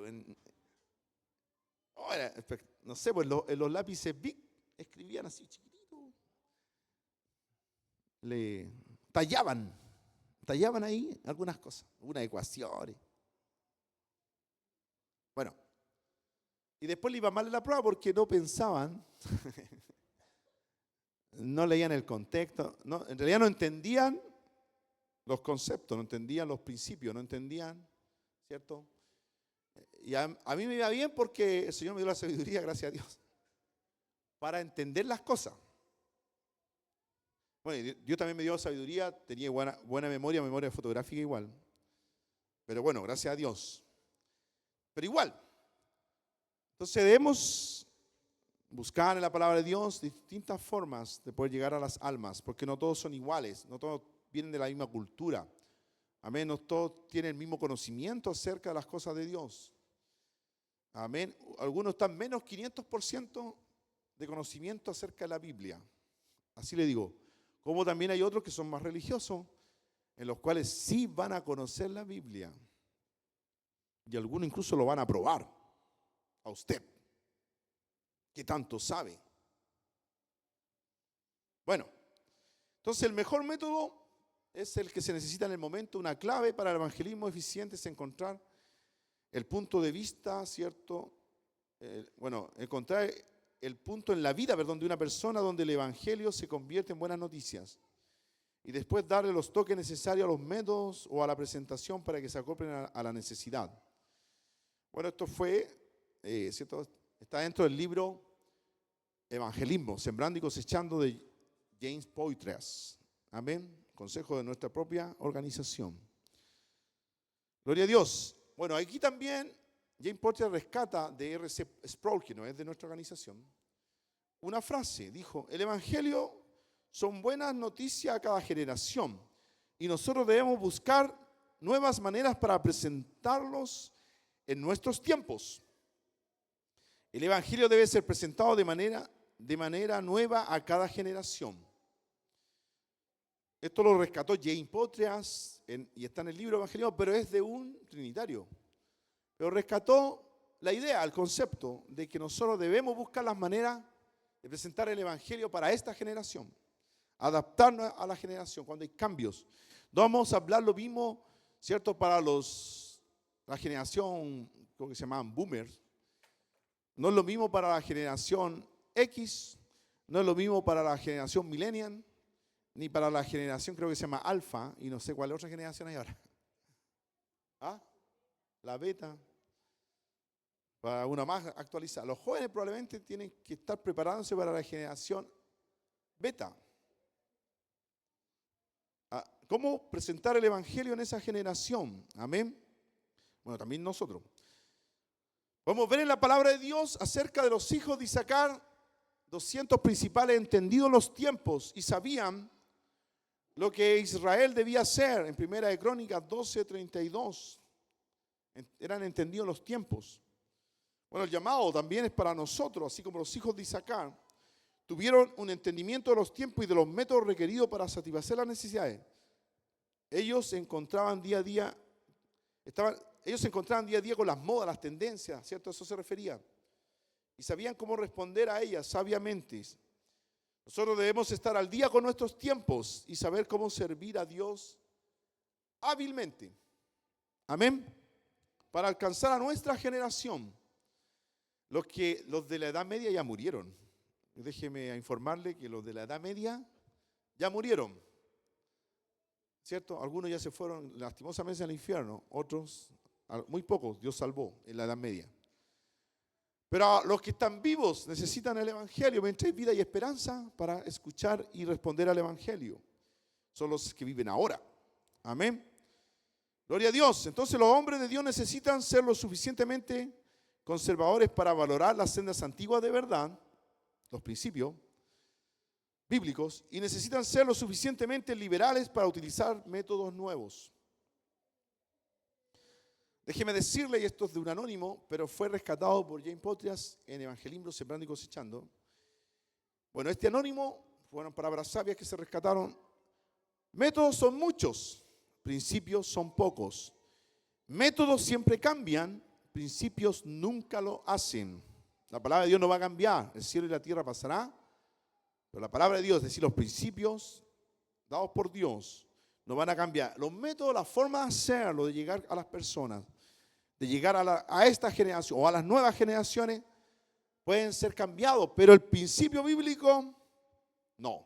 No sé, pues en los lápices Bic escribían así chiquitito. Le tallaban ahí algunas cosas, algunas ecuaciones. Bueno, y después le iba mal en la prueba porque no pensaban, no leían el contexto, en realidad no entendían los conceptos, no entendían los principios, no entendían, ¿cierto? Y a mí me iba bien porque el Señor me dio la sabiduría, gracias a Dios, para entender las cosas. Bueno, Dios también me dio sabiduría, tenía buena memoria fotográfica igual. Pero bueno, gracias a Dios. Pero igual, entonces debemos buscar en la palabra de Dios distintas formas de poder llegar a las almas, porque no todos son iguales, no todos vienen de la misma cultura. Amén, no todos tienen el mismo conocimiento acerca de las cosas de Dios. Amén, algunos están menos 500% de conocimiento acerca de la Biblia. Así le digo, como también hay otros que son más religiosos, en los cuales sí van a conocer la Biblia. Y algunos incluso lo van a probar a usted. ¿Qué tanto sabe? Bueno, entonces el mejor método es el que se necesita en el momento. Una clave para el evangelismo eficiente es encontrar el punto de vista, ¿cierto? Encontrar el punto en la vida, de una persona donde el evangelio se convierte en buenas noticias. Y después darle los toques necesarios a los métodos o a la presentación para que se acoplen a la necesidad. Bueno, esto fue, ¿cierto? Está dentro del libro Evangelismo, Sembrando y Cosechando de James Poitras. Amén. Consejo de nuestra propia organización. Gloria a Dios. Bueno, aquí también James Poitras rescata de R.C. Sproul, que no es de nuestra organización, una frase. Dijo, el Evangelio son buenas noticias a cada generación y nosotros debemos buscar nuevas maneras para presentarlos en nuestros tiempos. El Evangelio debe ser presentado de manera nueva a cada generación. Esto lo rescató James Poitras y está en el libro Evangelio, pero es de un trinitario. Pero rescató la idea, el concepto de que nosotros debemos buscar las maneras de presentar el Evangelio para esta generación, adaptarnos a la generación cuando hay cambios. No vamos a hablar lo mismo, ¿cierto? Para la generación, creo que se llamaban boomers. No es lo mismo para la generación X, no es lo mismo para la generación millennial, ni para la generación, creo que se llama alfa, y no sé cuál otra generación hay ahora. ¿Ah? La beta. Para una más actualizada. Los jóvenes probablemente tienen que estar preparándose para la generación beta. ¿Cómo presentar el Evangelio en esa generación? Amén. Bueno, también nosotros. Podemos ver en la palabra de Dios acerca de los hijos de Isaacar, 200 principales entendidos los tiempos y sabían lo que Israel debía hacer. En Primera de Crónicas 12:32. Eran entendidos los tiempos. Bueno, el llamado también es para nosotros, así como los hijos de Isaacar tuvieron un entendimiento de los tiempos y de los métodos requeridos para satisfacer las necesidades. Ellos se encontraban día a día con las modas, las tendencias, ¿cierto? A eso se refería. Y sabían cómo responder a ellas sabiamente. Nosotros debemos estar al día con nuestros tiempos y saber cómo servir a Dios hábilmente. Amén. Para alcanzar a nuestra generación. Los de la Edad Media ya murieron. Déjeme informarle que los de la Edad Media ya murieron. ¿Cierto? Algunos ya se fueron lastimosamente al infierno. Otros, muy pocos, Dios salvó en la Edad Media. Pero los que están vivos necesitan el Evangelio. Mientras hay vida y esperanza para escuchar y responder al Evangelio. Son los que viven ahora. Amén. Gloria a Dios. Entonces los hombres de Dios necesitan ser lo suficientemente conservadores para valorar las sendas antiguas de verdad, los principios bíblicos, y necesitan ser lo suficientemente liberales para utilizar métodos nuevos. Déjeme decirle, y esto es de un anónimo, pero fue rescatado por James Potrias en Evangelismo, Sembrando y Cosechando. Bueno, este anónimo, fueron palabras sabias que se rescataron. Métodos son muchos, principios son pocos. Métodos siempre cambian, principios nunca lo hacen. La palabra de Dios no va a cambiar, el cielo y la tierra pasará, pero la palabra de Dios, es decir, los principios dados por Dios, no van a cambiar. Los métodos, la forma de hacerlo, de llegar a las personas, de llegar a esta generación o a las nuevas generaciones, pueden ser cambiados, pero el principio bíblico, no.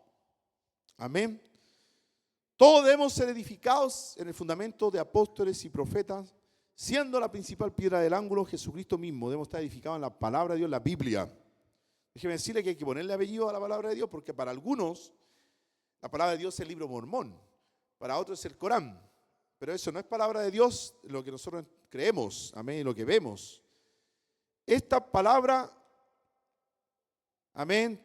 Amén. Todos debemos ser edificados en el fundamento de apóstoles y profetas, siendo la principal piedra del ángulo Jesucristo mismo. Debemos estar edificados en la palabra de Dios, la Biblia. Déjeme decirle que hay que ponerle apellido a la palabra de Dios, porque para algunos la palabra de Dios es el libro mormón, para otros es el Corán. Pero eso no es palabra de Dios, lo que nosotros creemos, amén, lo que vemos. Esta palabra, amén,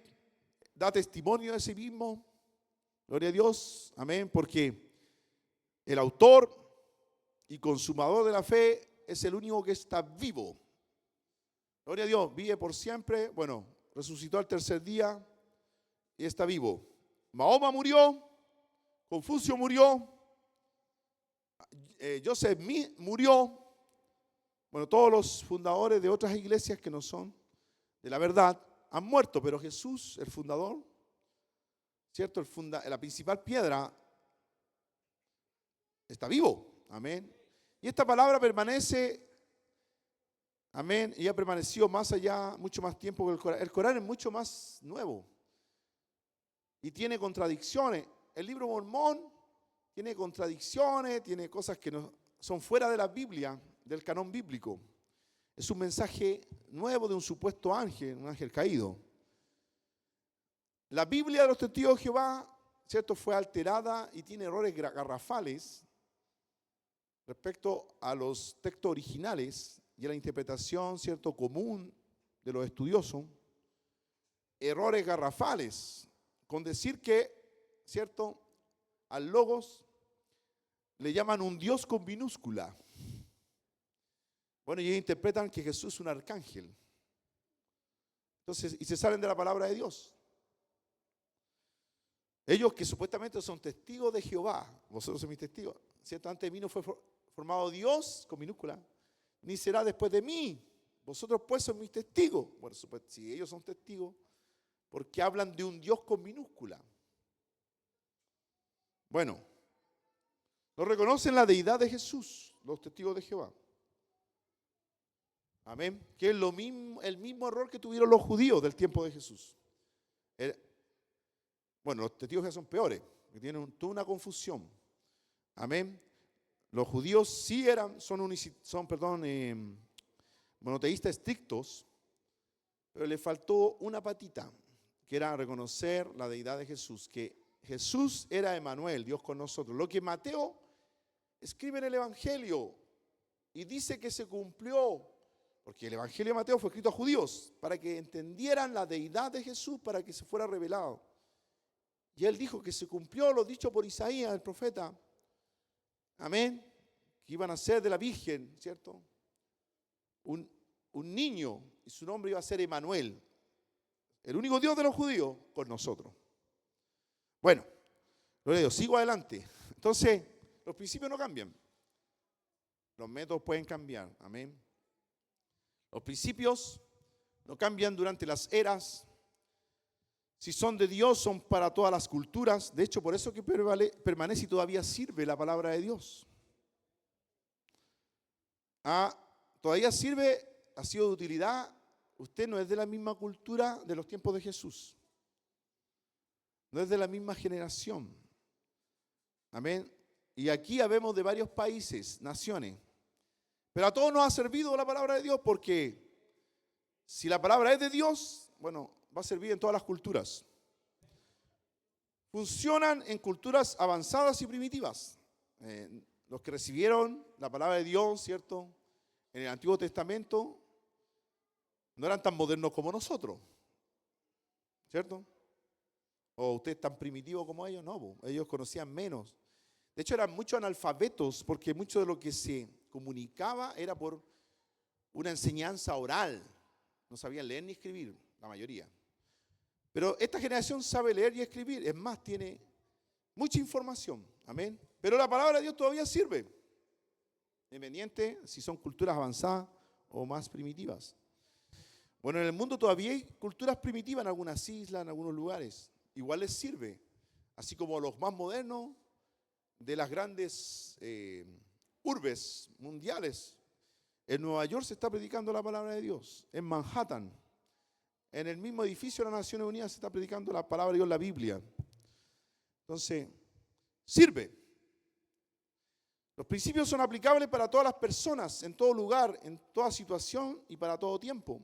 da testimonio de sí mismo. Gloria a Dios, amén, porque el autor y consumador de la fe es el único que está vivo. Gloria a Dios, vive por siempre. Bueno, resucitó al tercer día y está vivo. Mahoma murió, Confucio murió, Joseph Smith murió. Bueno, todos los fundadores de otras iglesias que no son de la verdad han muerto, pero Jesús, el fundador, ¿cierto? La principal piedra está vivo. Amén. Y esta palabra permanece, amén, y ha permanecido más allá, mucho más tiempo que el Corán. El Corán es mucho más nuevo y tiene contradicciones. El libro Mormón tiene contradicciones, tiene cosas que no, son fuera de la Biblia, del canon bíblico. Es un mensaje nuevo de un supuesto ángel, un ángel caído. La Biblia de los testigos de Jehová, ¿cierto?, fue alterada y tiene errores garrafales respecto a los textos originales y a la interpretación, ¿cierto?, común de los estudiosos. Errores garrafales con decir que, ¿cierto?, al Logos le llaman un Dios con minúscula. Bueno, y ellos interpretan que Jesús es un arcángel. Entonces, y se salen de la palabra de Dios. Ellos que supuestamente son testigos de Jehová, vosotros sois mis testigos, ¿cierto? Antes de mí no fue formado Dios con minúscula, ni será después de mí. Vosotros pues sois mis testigos. Bueno, si ellos son testigos, ¿por qué hablan de un Dios con minúscula? Bueno, no reconocen la deidad de Jesús, los testigos de Jehová. Amén. Que es el mismo error que tuvieron los judíos del tiempo de Jesús. Bueno, los testigos de Jehová son peores, que tienen toda una confusión. Amén. Los judíos sí son monoteístas estrictos, pero le faltó una patita, que era reconocer la deidad de Jesús, que Jesús era Emmanuel, Dios con nosotros. Lo que Mateo escribe en el Evangelio y dice que se cumplió, porque el Evangelio de Mateo fue escrito a judíos, para que entendieran la deidad de Jesús, para que se fuera revelado. Y él dijo que se cumplió lo dicho por Isaías, el profeta. Amén. Que iban a ser de la Virgen, ¿cierto? Un niño, y su nombre iba a ser Emmanuel, el único Dios de los judíos con nosotros. Bueno, gloria a Dios, sigo adelante. Entonces, los principios no cambian. Los métodos pueden cambiar. Amén. Los principios no cambian durante las eras. Si son de Dios, son para todas las culturas. De hecho, por eso que permanece y todavía sirve la palabra de Dios. Todavía sirve, ha sido de utilidad. Usted no es de la misma cultura de los tiempos de Jesús. No es de la misma generación. Amén. Y aquí habemos de varios países, naciones. Pero a todos nos ha servido la palabra de Dios, porque si la palabra es de Dios, bueno, va a servir en todas las culturas. Funcionan en culturas avanzadas y primitivas. los que recibieron la palabra de Dios, ¿cierto? En el Antiguo Testamento, no eran tan modernos como nosotros, ¿cierto? ¿O usted es tan primitivo como ellos? No, ellos conocían menos. De hecho, eran muchos analfabetos porque mucho de lo que se comunicaba era por una enseñanza oral. No sabían leer ni escribir, la mayoría. Pero esta generación sabe leer y escribir. Es más, tiene mucha información. Amén. Pero la palabra de Dios todavía sirve. Independiente si son culturas avanzadas o más primitivas. Bueno, en el mundo todavía hay culturas primitivas en algunas islas, en algunos lugares. Igual les sirve. Así como los más modernos de las grandes urbes mundiales. En Nueva York se está predicando la palabra de Dios. En Manhattan, en el mismo edificio de las Naciones Unidas se está predicando la palabra de Dios, la Biblia. Entonces, sirve. Los principios son aplicables para todas las personas, en todo lugar, en toda situación y para todo tiempo.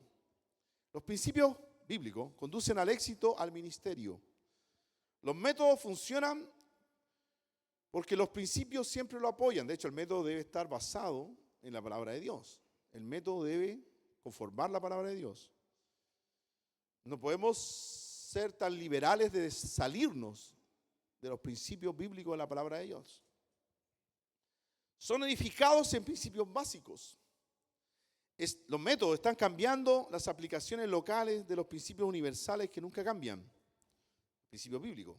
Los principios bíblicos conducen al éxito, al ministerio. Los métodos funcionan porque los principios siempre lo apoyan. De hecho, el método debe estar basado en la palabra de Dios. El método debe conformar la palabra de Dios. No podemos ser tan liberales de salirnos de los principios bíblicos de la palabra de Dios. Son edificados en principios básicos. Los métodos están cambiando las aplicaciones locales de los principios universales que nunca cambian. Principios bíblicos.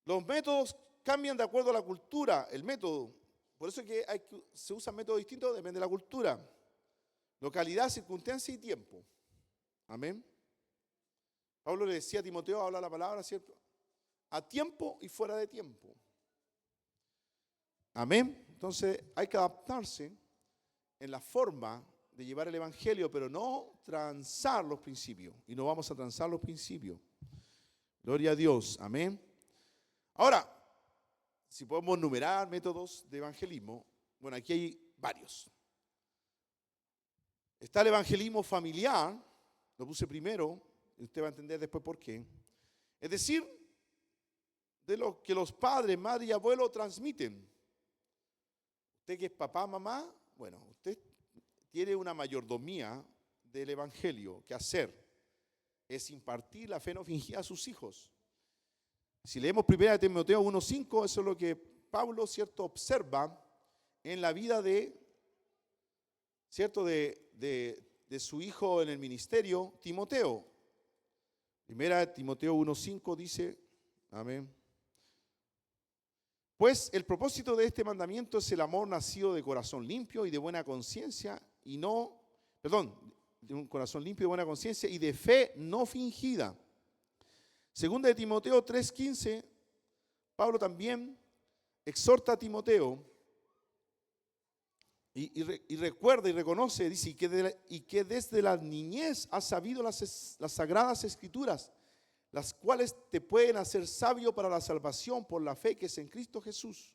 Los métodos cambian de acuerdo a la cultura, el método. Por eso es que se usan métodos distintos, depende de la cultura. Localidad, circunstancia y tiempo. Amén. Pablo le decía a Timoteo, habla la palabra, ¿cierto? A tiempo y fuera de tiempo. Amén. Entonces hay que adaptarse en la forma de llevar el evangelio, pero no transar los principios. Y no vamos a transar los principios. Gloria a Dios. Amén. Ahora, si podemos numerar métodos de evangelismo, bueno, aquí hay varios. Está el evangelismo familiar, lo puse primero, y usted va a entender después por qué. Es decir, de lo que los padres, madre y abuelo transmiten. Usted que es papá, mamá, bueno, usted tiene una mayordomía del evangelio que hacer. Es impartir la fe no fingida a sus hijos. Si leemos 1 Timoteo 1:5, eso es lo que Pablo, ¿cierto?, observa en la vida de, ¿cierto?, de su hijo en el ministerio, Timoteo. 1 Timoteo 1:5 dice, amén. Pues el propósito de este mandamiento es el amor nacido de corazón limpio y de buena conciencia de un corazón limpio y de buena conciencia y de fe no fingida. Segunda de Timoteo 3:15, Pablo también exhorta a Timoteo y recuerda y reconoce, dice, y que desde la niñez has sabido las sagradas escrituras, las cuales te pueden hacer sabio para la salvación por la fe que es en Cristo Jesús.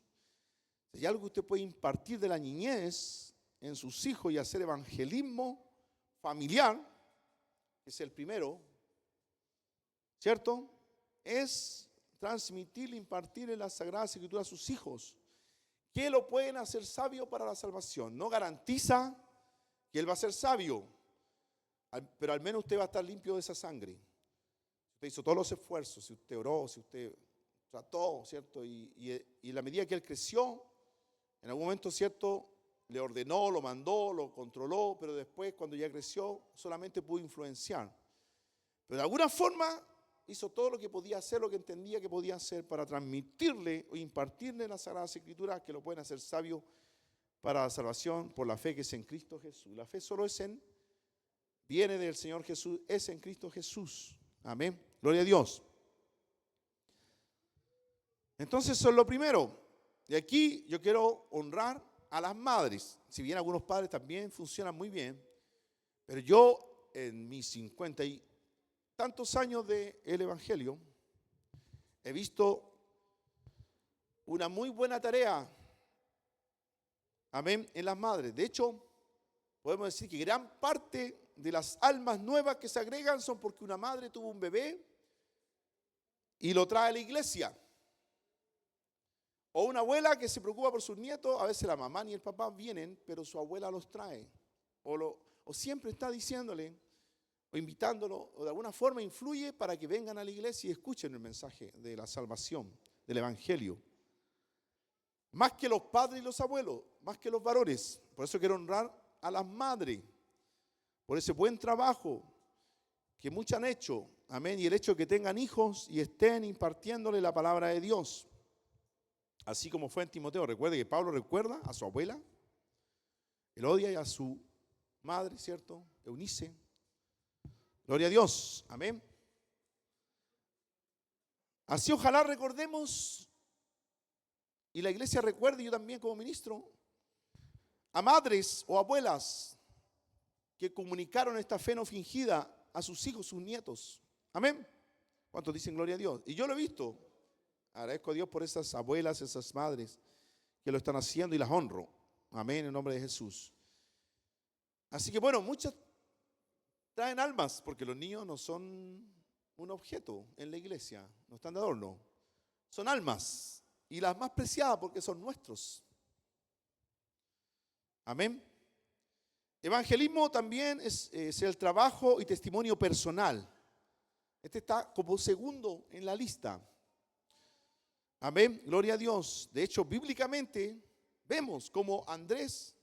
Si hay algo que usted puede impartir de la niñez en sus hijos y hacer evangelismo familiar, que es el primero, ¿cierto? Es transmitir, impartir en las Sagradas Escrituras a sus hijos, que lo pueden hacer sabio para la salvación. No garantiza que él va a ser sabio, pero al menos usted va a estar limpio de esa sangre. Usted hizo todos los esfuerzos, si usted oró, si usted trató, ¿cierto? Y en la medida que él creció, en algún momento, ¿cierto?, le ordenó, lo mandó, lo controló, pero después, cuando ya creció, solamente pudo influenciar. Pero de alguna forma hizo todo lo que podía hacer, lo que entendía que podía hacer para transmitirle o impartirle las Sagradas Escrituras que lo pueden hacer sabio para la salvación por la fe que es en Cristo Jesús. La fe solo viene del Señor Jesús, es en Cristo Jesús. Amén. Gloria a Dios. Entonces eso es lo primero. Y aquí yo quiero honrar a las madres. Si bien algunos padres también funcionan muy bien, pero yo en mis 50 y tantos años del evangelio he visto una muy buena tarea, amén, en las madres. De hecho, podemos decir que gran parte de las almas nuevas que se agregan son porque una madre tuvo un bebé y lo trae a la iglesia. O una abuela que se preocupa por sus nietos, a veces la mamá ni el papá vienen, pero su abuela los trae. O siempre está diciéndole, o invitándolo, o de alguna forma influye para que vengan a la iglesia y escuchen el mensaje de la salvación, del evangelio. Más que los padres y los abuelos, más que los varones. Por eso quiero honrar a las madres, por ese buen trabajo que muchos han hecho. Amén. Y el hecho de que tengan hijos y estén impartiéndole la palabra de Dios. Así como fue en Timoteo. Recuerde que Pablo recuerda a su abuela, Elodia, y a su madre, ¿cierto? Eunice. Gloria a Dios. Amén. Así ojalá recordemos, y la iglesia recuerde, yo también como ministro, a madres o abuelas que comunicaron esta fe no fingida a sus hijos, sus nietos. Amén. ¿Cuántos dicen gloria a Dios? Y yo lo he visto. Agradezco a Dios por esas abuelas, esas madres que lo están haciendo y las honro. Amén, en nombre de Jesús. Así que bueno, muchas traen almas, porque los niños no son un objeto en la iglesia, no están de adorno. Son almas, y las más preciadas porque son nuestros. Amén. Evangelismo también es el trabajo y testimonio personal. Este está como segundo en la lista. Amén, gloria a Dios. De hecho, bíblicamente vemos como Andrés,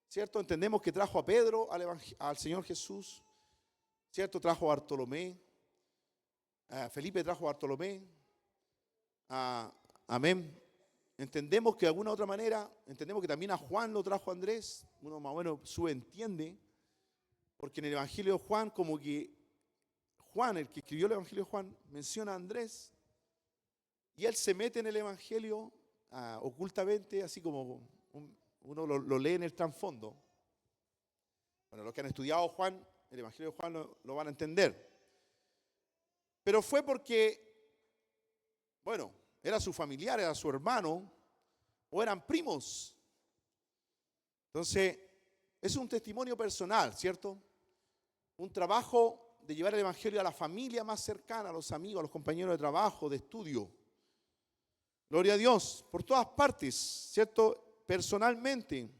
¿cierto? Entendemos que trajo a Pedro al Señor Jesús, ¿cierto? Trajo a Bartolomé, Felipe trajo a Bartolomé, amén. Entendemos que de alguna otra manera, entendemos que también a Juan lo trajo Andrés, uno más o menos subentiende, porque en el Evangelio de Juan, como que Juan, el que escribió el Evangelio de Juan, menciona a Andrés, y él se mete en el Evangelio ocultamente, así como uno lo lee en el trasfondo. Bueno, los que han estudiado Juan, el Evangelio de Juan lo van a entender. Pero fue porque, bueno, era su familiar, era su hermano, o eran primos. Entonces, es un testimonio personal, ¿cierto? Un trabajo de llevar el Evangelio a la familia más cercana, a los amigos, a los compañeros de trabajo, de estudio. Gloria a Dios, por todas partes, ¿cierto? Personalmente,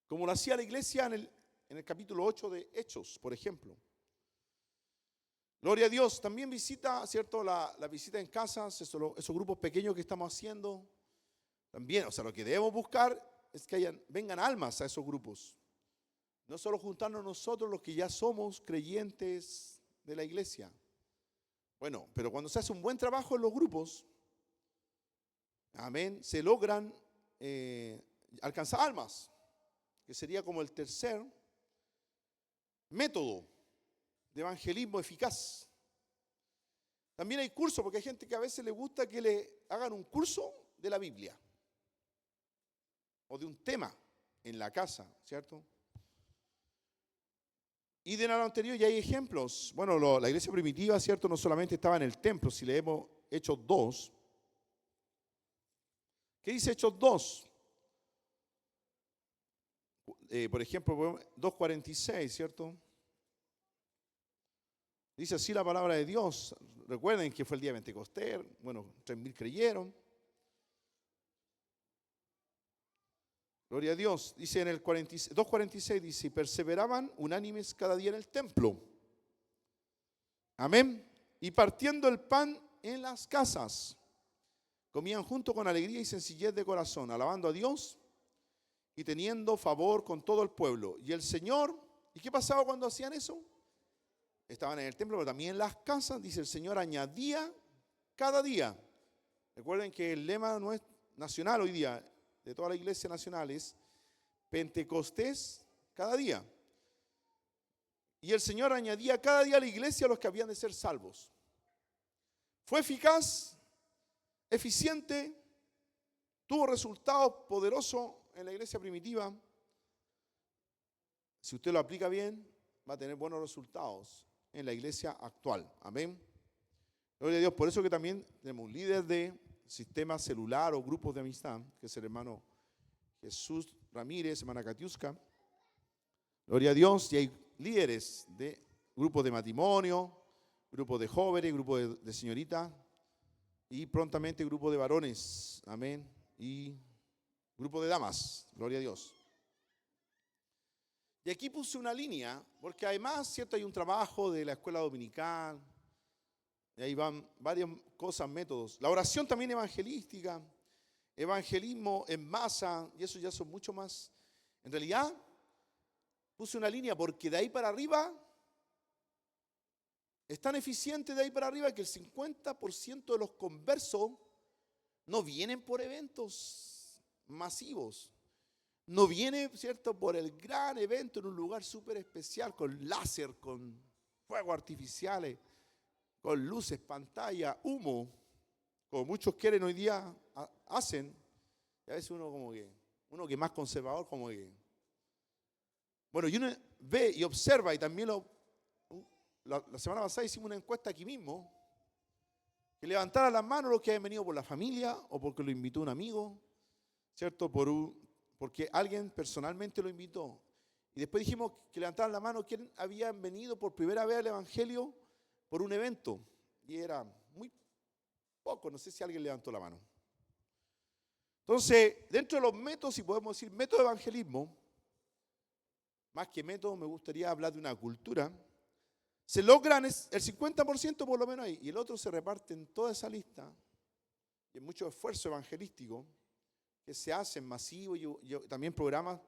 como lo hacía la iglesia en el capítulo 8 de Hechos, por ejemplo. Gloria a Dios, también visita, ¿cierto? La visita en casas, esos grupos pequeños que estamos haciendo. También, o sea, lo que debemos buscar es que vengan almas a esos grupos. No solo juntarnos nosotros los que ya somos creyentes de la iglesia. Bueno, pero cuando se hace un buen trabajo en los grupos, amén, se logran alcanzar almas, que sería como el tercer método de evangelismo eficaz. También hay cursos, porque hay gente que a veces le gusta que le hagan un curso de la Biblia o de un tema en la casa, ¿cierto? Y de lo anterior ya hay ejemplos. Bueno, la iglesia primitiva, ¿cierto? No solamente estaba en el templo, si leemos Hechos 2. ¿Qué dice Hechos 2? Por ejemplo, 2:46, ¿cierto? Dice así la palabra de Dios. Recuerden que fue el día de Pentecostés. Bueno, 3,000 creyeron. Gloria a Dios. Dice en el 2:46, dice, perseveraban unánimes cada día en el templo. Amén. Y partiendo el pan en las casas, comían junto con alegría y sencillez de corazón, alabando a Dios y teniendo favor con todo el pueblo. Y el Señor, ¿y qué pasaba cuando hacían eso? Estaban en el templo, pero también en las casas, dice el Señor, añadía cada día. Recuerden que el lema no es nacional hoy día, de toda la iglesia nacional, es Pentecostés cada día. Y el Señor añadía cada día a la iglesia a los que habían de ser salvos. Fue eficaz, eficiente, tuvo resultados poderosos en la iglesia primitiva. Si usted lo aplica bien, va a tener buenos resultados en la iglesia actual. Amén. Gloria a Dios. Por eso que también tenemos un líder de sistema celular o grupos de amistad, que es el hermano Jesús Ramírez, hermana Katiuska. Gloria a Dios. Y hay líderes de grupos de matrimonio, grupos de jóvenes, grupos de señoritas. y prontamente grupo de varones, amén, y grupo de damas, gloria a Dios. Y aquí puse una línea, porque además, ¿cierto? Hay un trabajo de la escuela dominical, y ahí van varias cosas, métodos. La oración también evangelística, evangelismo en masa, y eso ya son mucho más. En realidad, puse una línea porque de ahí para arriba es tan eficiente de ahí para arriba que el 50% de los conversos no vienen por eventos masivos. No viene, ¿cierto?, por el gran evento en un lugar súper especial, con láser, con fuegos artificiales, con luces, pantalla, humo, como muchos quieren hoy día, hacen. Y a veces uno que es más conservador, como que... Bueno, y uno ve y observa, y también la semana pasada hicimos una encuesta aquí mismo, que levantaran las manos los que hayan venido por la familia o porque lo invitó un amigo, ¿cierto? Porque alguien personalmente lo invitó. Y después dijimos que levantaran la mano quienes habían venido por primera vez al Evangelio por un evento. Y era muy poco, no sé si alguien levantó la mano. Entonces, dentro de los métodos, si podemos decir método de evangelismo, más que método me gustaría hablar de una cultura. Se logran el 50% por lo menos ahí, y el otro se reparte en toda esa lista. Y hay mucho esfuerzo evangelístico que se hacen masivos y también programas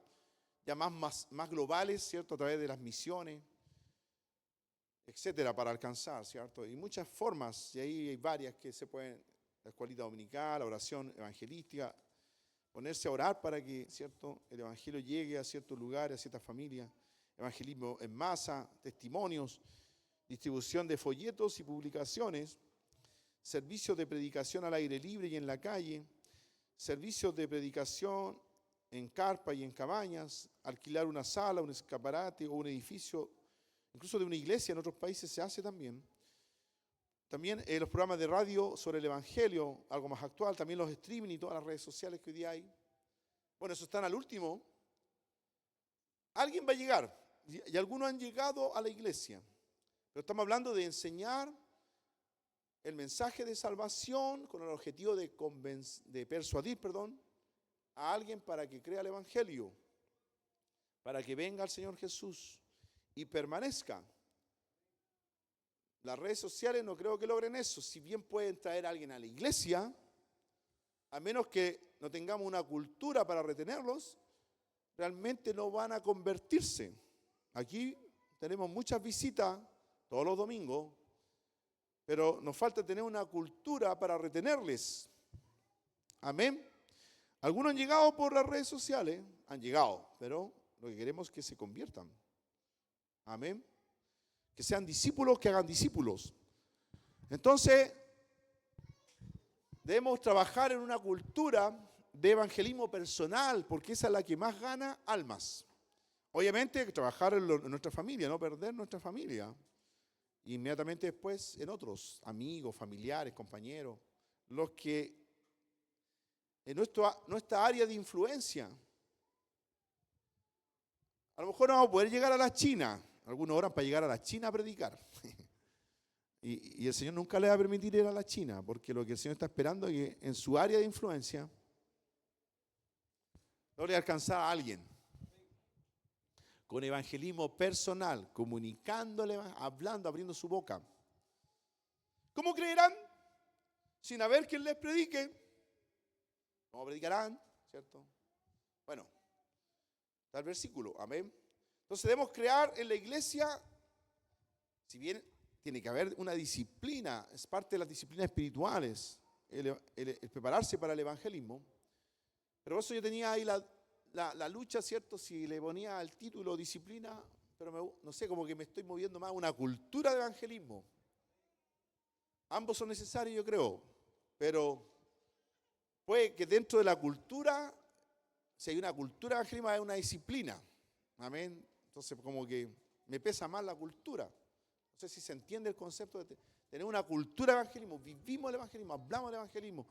ya más globales, ¿cierto? A través de las misiones, etcétera, para alcanzar, ¿cierto? Y muchas formas, y ahí hay varias que se pueden, la escuelita dominical, la oración evangelística, ponerse a orar para que, ¿cierto?, el evangelio llegue a ciertos lugares, a ciertas familias, evangelismo en masa, testimonios, distribución de folletos y publicaciones, servicios de predicación al aire libre y en la calle, servicios de predicación en carpa y en cabañas, alquilar una sala, un escaparate o un edificio, incluso de una iglesia en otros países se hace también. También los programas de radio sobre el evangelio, algo más actual, también los streaming y todas las redes sociales que hoy día hay. Bueno, eso están al último. Alguien va a llegar, y algunos han llegado a la iglesia, pero estamos hablando de enseñar el mensaje de salvación con el objetivo de persuadir, a alguien para que crea el evangelio, para que venga al Señor Jesús y permanezca. Las redes sociales no creo que logren eso. Si bien pueden traer a alguien a la iglesia, a menos que no tengamos una cultura para retenerlos, realmente no van a convertirse. Aquí tenemos muchas visitas todos los domingos, pero nos falta tener una cultura para retenerles. Amén. Algunos han llegado por las redes sociales, han llegado, pero lo que queremos es que se conviertan. Amén. Que sean discípulos, que hagan discípulos. Entonces, debemos trabajar en una cultura de evangelismo personal, porque esa es la que más gana almas. Obviamente, trabajar en nuestra familia, no perder nuestra familia. Inmediatamente después en otros, amigos, familiares, compañeros, los que en nuestra área de influencia. A lo mejor no vamos a poder llegar a la China. Algunos oran para llegar a la China a predicar. Y el Señor nunca le va a permitir ir a la China, porque lo que el Señor está esperando es que en su área de influencia logre alcanzar a alguien. Con evangelismo personal, comunicándole, hablando, abriendo su boca. ¿Cómo creerán? Sin haber quien les predique. ¿Cómo predicarán? ¿Cierto? Bueno, está el versículo, amén. Entonces debemos crear en la iglesia, si bien tiene que haber una disciplina, es parte de las disciplinas espirituales, el prepararse para el evangelismo. Pero eso yo tenía ahí la lucha, ¿cierto? Si le ponía el título disciplina, pero no sé, como que me estoy moviendo más a una cultura de evangelismo. Ambos son necesarios, yo creo, pero puede que dentro de la cultura, si hay una cultura de evangelismo, hay una disciplina. Amén. Entonces, como que me pesa más la cultura. No sé si se entiende el concepto de tener una cultura de evangelismo. Vivimos el evangelismo, hablamos del evangelismo.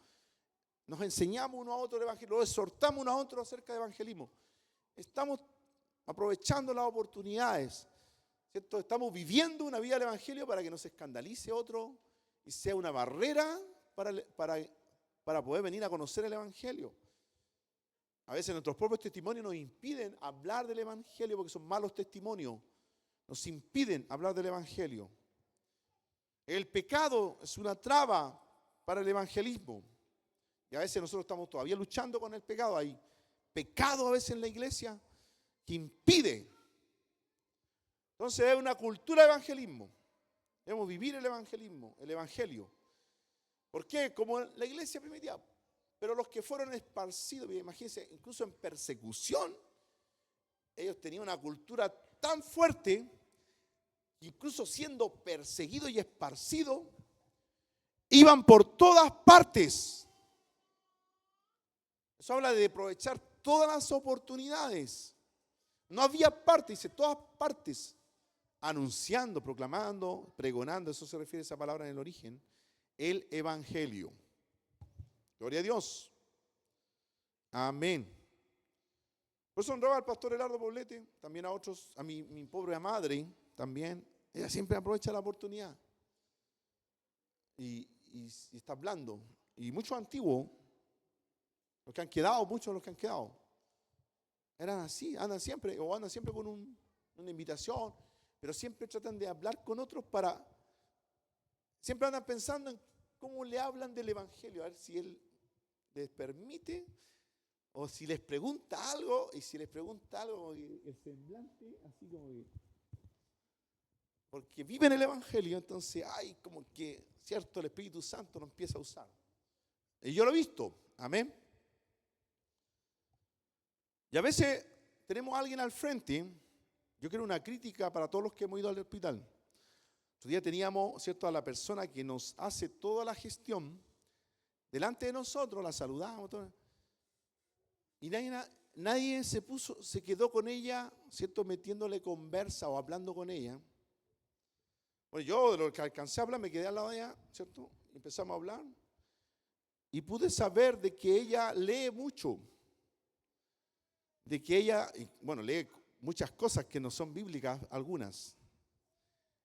Nos enseñamos uno a otro el evangelismo, nos exhortamos uno a otro acerca del evangelismo. Estamos aprovechando las oportunidades, ¿cierto? Estamos viviendo una vida del evangelio para que no se escandalice otro y sea una barrera para poder venir a conocer el Evangelio. A veces nuestros propios testimonios nos impiden hablar del Evangelio porque son malos testimonios. Nos impiden hablar del Evangelio. El pecado es una traba para el evangelismo. Y a veces nosotros estamos todavía luchando con el pecado. Hay pecado a veces en la iglesia que impide. Entonces es una cultura de evangelismo. Debemos vivir el evangelismo, el evangelio. ¿Por qué? Como en la iglesia primitiva. Pero los que fueron esparcidos, imagínense, incluso en persecución, ellos tenían una cultura tan fuerte, incluso siendo perseguidos y esparcidos, iban por todas partes. Eso habla de aprovechar todas las oportunidades. No había parte, dice, todas partes, anunciando, proclamando, pregonando, eso se refiere a esa palabra en el origen, el evangelio. Gloria a Dios. Amén. Por eso honraba al pastor Elardo Poblete, también a otros, a mi pobre madre, también. Ella siempre aprovecha la oportunidad. Y está hablando. Y muchos antiguos, los que han quedado, muchos de los que han quedado, eran así, andan siempre con una invitación, pero siempre tratan de hablar con otros siempre andan pensando en cómo le hablan del evangelio, a ver si él les permite o si les pregunta algo, y si les pregunta algo, el semblante así como que, porque viven el evangelio, entonces hay como que, cierto, el Espíritu Santo lo empieza a usar. Y yo lo he visto, amén. Y a veces tenemos a alguien al frente, yo quiero una crítica para todos los que hemos ido al hospital. Otro día teníamos, cierto, a la persona que nos hace toda la gestión, delante de nosotros, la saludamos, todo, y nadie se quedó con ella, cierto, metiéndole conversa o hablando con ella. Bueno, yo de lo que alcancé a hablar, me quedé al lado de ella, cierto, empezamos a hablar, y pude saber de que ella lee mucho, de que ella, bueno, lee muchas cosas que no son bíblicas, algunas.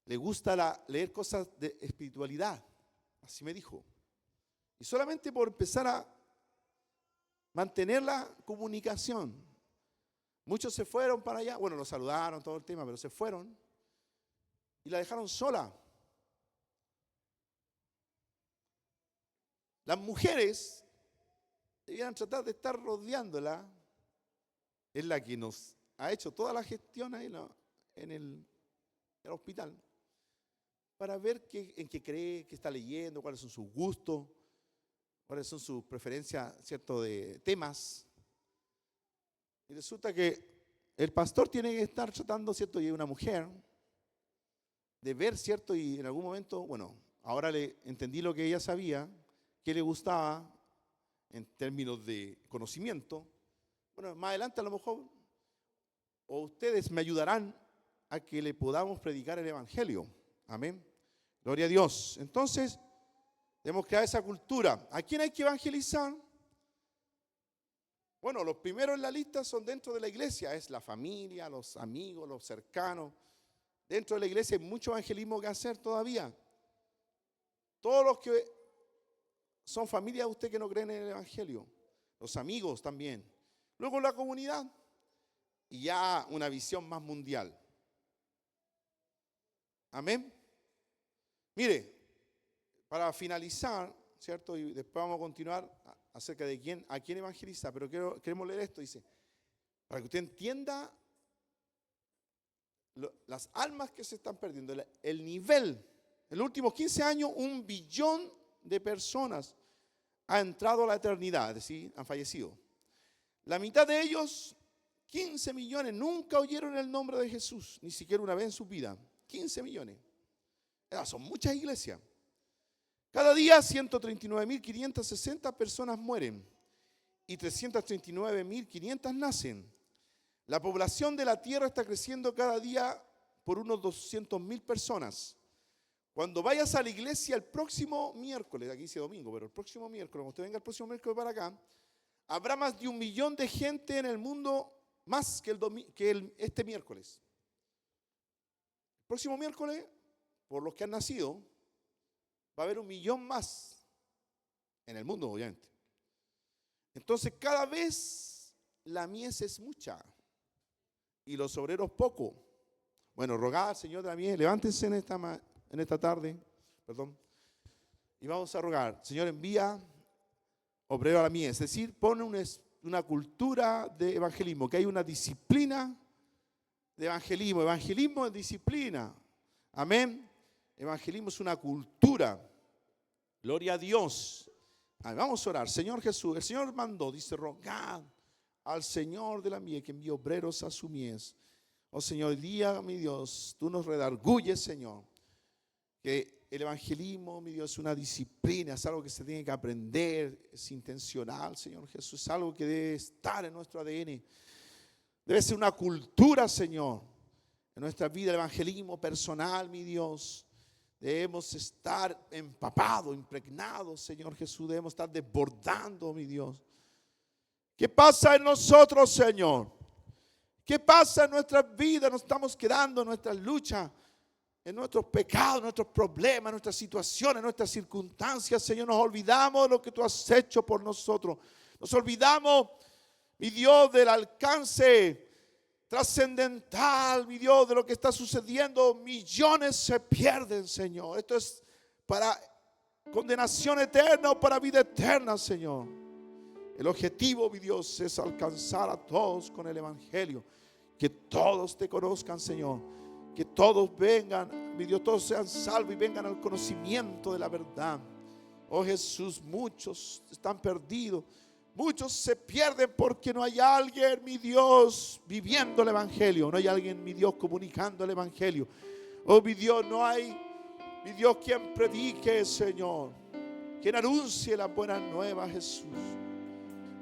Le gusta leer cosas de espiritualidad, así me dijo. Y solamente por empezar a mantener la comunicación. Muchos se fueron para allá, bueno, lo saludaron, todo el tema, pero se fueron y la dejaron sola. Las mujeres debían tratar de estar rodeándola. Es la que nos ha hecho toda la gestión ahí en el hospital, para ver en qué cree, qué está leyendo, cuáles son sus gustos, cuáles son sus preferencias, cierto, de temas. Y resulta que el pastor tiene que estar tratando, cierto, y es una mujer, de ver, cierto, y en algún momento, bueno, ahora le entendí lo que ella sabía, que le gustaba en términos de conocimiento. Bueno, más adelante a lo mejor, o ustedes me ayudarán a que le podamos predicar el evangelio. Amén. Gloria a Dios. Entonces, debemos crear esa cultura. ¿A quién hay que evangelizar? Bueno, los primeros en la lista son dentro de la iglesia, es la familia, los amigos, los cercanos. Dentro de la iglesia hay mucho evangelismo que hacer todavía. Todos los que son familia de usted que no creen en el evangelio, los amigos también. Luego la comunidad y ya una visión más mundial. Amén. Mire, para finalizar, ¿cierto? Y después vamos a continuar acerca de a quién evangeliza, pero queremos leer esto, dice, para que usted entienda las almas que se están perdiendo, el nivel. En los últimos 15 años, 1 billón de personas ha entrado a la eternidad, es decir, han fallecido. La mitad de ellos, 15 millones, nunca oyeron el nombre de Jesús, ni siquiera una vez en su vida. 15 millones. Son muchas iglesias. Cada día 139.560 personas mueren y 339.500 nacen. La población de la tierra está creciendo cada día por unos 200.000 personas. Cuando vayas a la iglesia el próximo miércoles, aquí dice domingo, pero el próximo miércoles, cuando usted venga el próximo miércoles para acá, habrá más de 1 millón de gente en el mundo, más que este miércoles. El próximo miércoles, por los que han nacido, va a haber 1 millón más En el mundo, obviamente. Entonces, cada vez la mies es mucha y los obreros poco. Bueno, rogad al Señor de la mies, levántense en esta tarde, perdón, y vamos a rogar. Señor, envía obrero a la mies, es decir, pone una cultura de evangelismo, que hay una disciplina de evangelismo. Evangelismo es disciplina. Amén. Evangelismo es una cultura. Gloria a Dios. Vamos a orar. Señor Jesús, el Señor mandó, dice, rogad al Señor de la mies que envíe obreros a su mies. Oh Señor, día, mi Dios, tú nos redarguyes, Señor, que el evangelismo, mi Dios, es una disciplina, es algo que se tiene que aprender, es intencional, Señor Jesús, es algo que debe estar en nuestro ADN. Debe ser una cultura, Señor, en nuestra vida, el evangelismo personal, mi Dios. Debemos estar empapados, impregnados, Señor Jesús. Debemos estar desbordando, mi Dios. ¿Qué pasa en nosotros, Señor? ¿Qué pasa en nuestras vidas? Nos estamos quedando en nuestras luchas, en nuestros pecados, en nuestros problemas, en nuestras situaciones, en nuestras circunstancias. Señor, nos olvidamos de lo que tú has hecho por nosotros. Nos olvidamos, mi Dios, del alcance trascendental, mi Dios, de lo que está sucediendo. Millones se pierden, Señor. Esto es para condenación eterna o para vida eterna, Señor. El objetivo, mi Dios, es alcanzar a todos con el evangelio. Que todos te conozcan, Señor. Que todos vengan, mi Dios, todos sean salvos y vengan al conocimiento de la verdad. Oh Jesús, muchos están perdidos. Muchos se pierden porque no hay alguien, mi Dios, viviendo el evangelio. No hay alguien, mi Dios, comunicando el evangelio. Oh, mi Dios, no hay, mi Dios, quien predique, Señor. Quien anuncie la buena nueva, Jesús.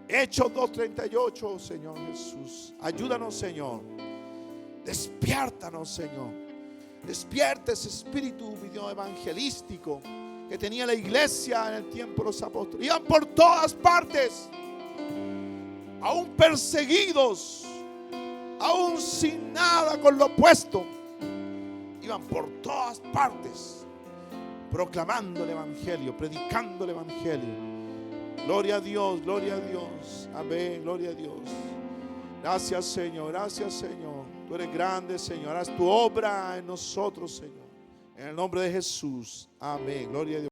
Hechos 2:38, Señor Jesús. Ayúdanos, Señor. Despiértanos, Señor. Despierta ese espíritu, mi Dios, evangelístico que tenía la iglesia en el tiempo de los apóstoles. Iban por todas partes, aún perseguidos, aún sin nada con lo puesto. Iban por todas partes proclamando el evangelio, predicando el evangelio. Gloria a Dios, gloria a Dios. Amén, gloria a Dios. Gracias, Señor, gracias, Señor. Tú eres grande, Señor. Haz tu obra en nosotros, Señor. En el nombre de Jesús. Amén, gloria a Dios.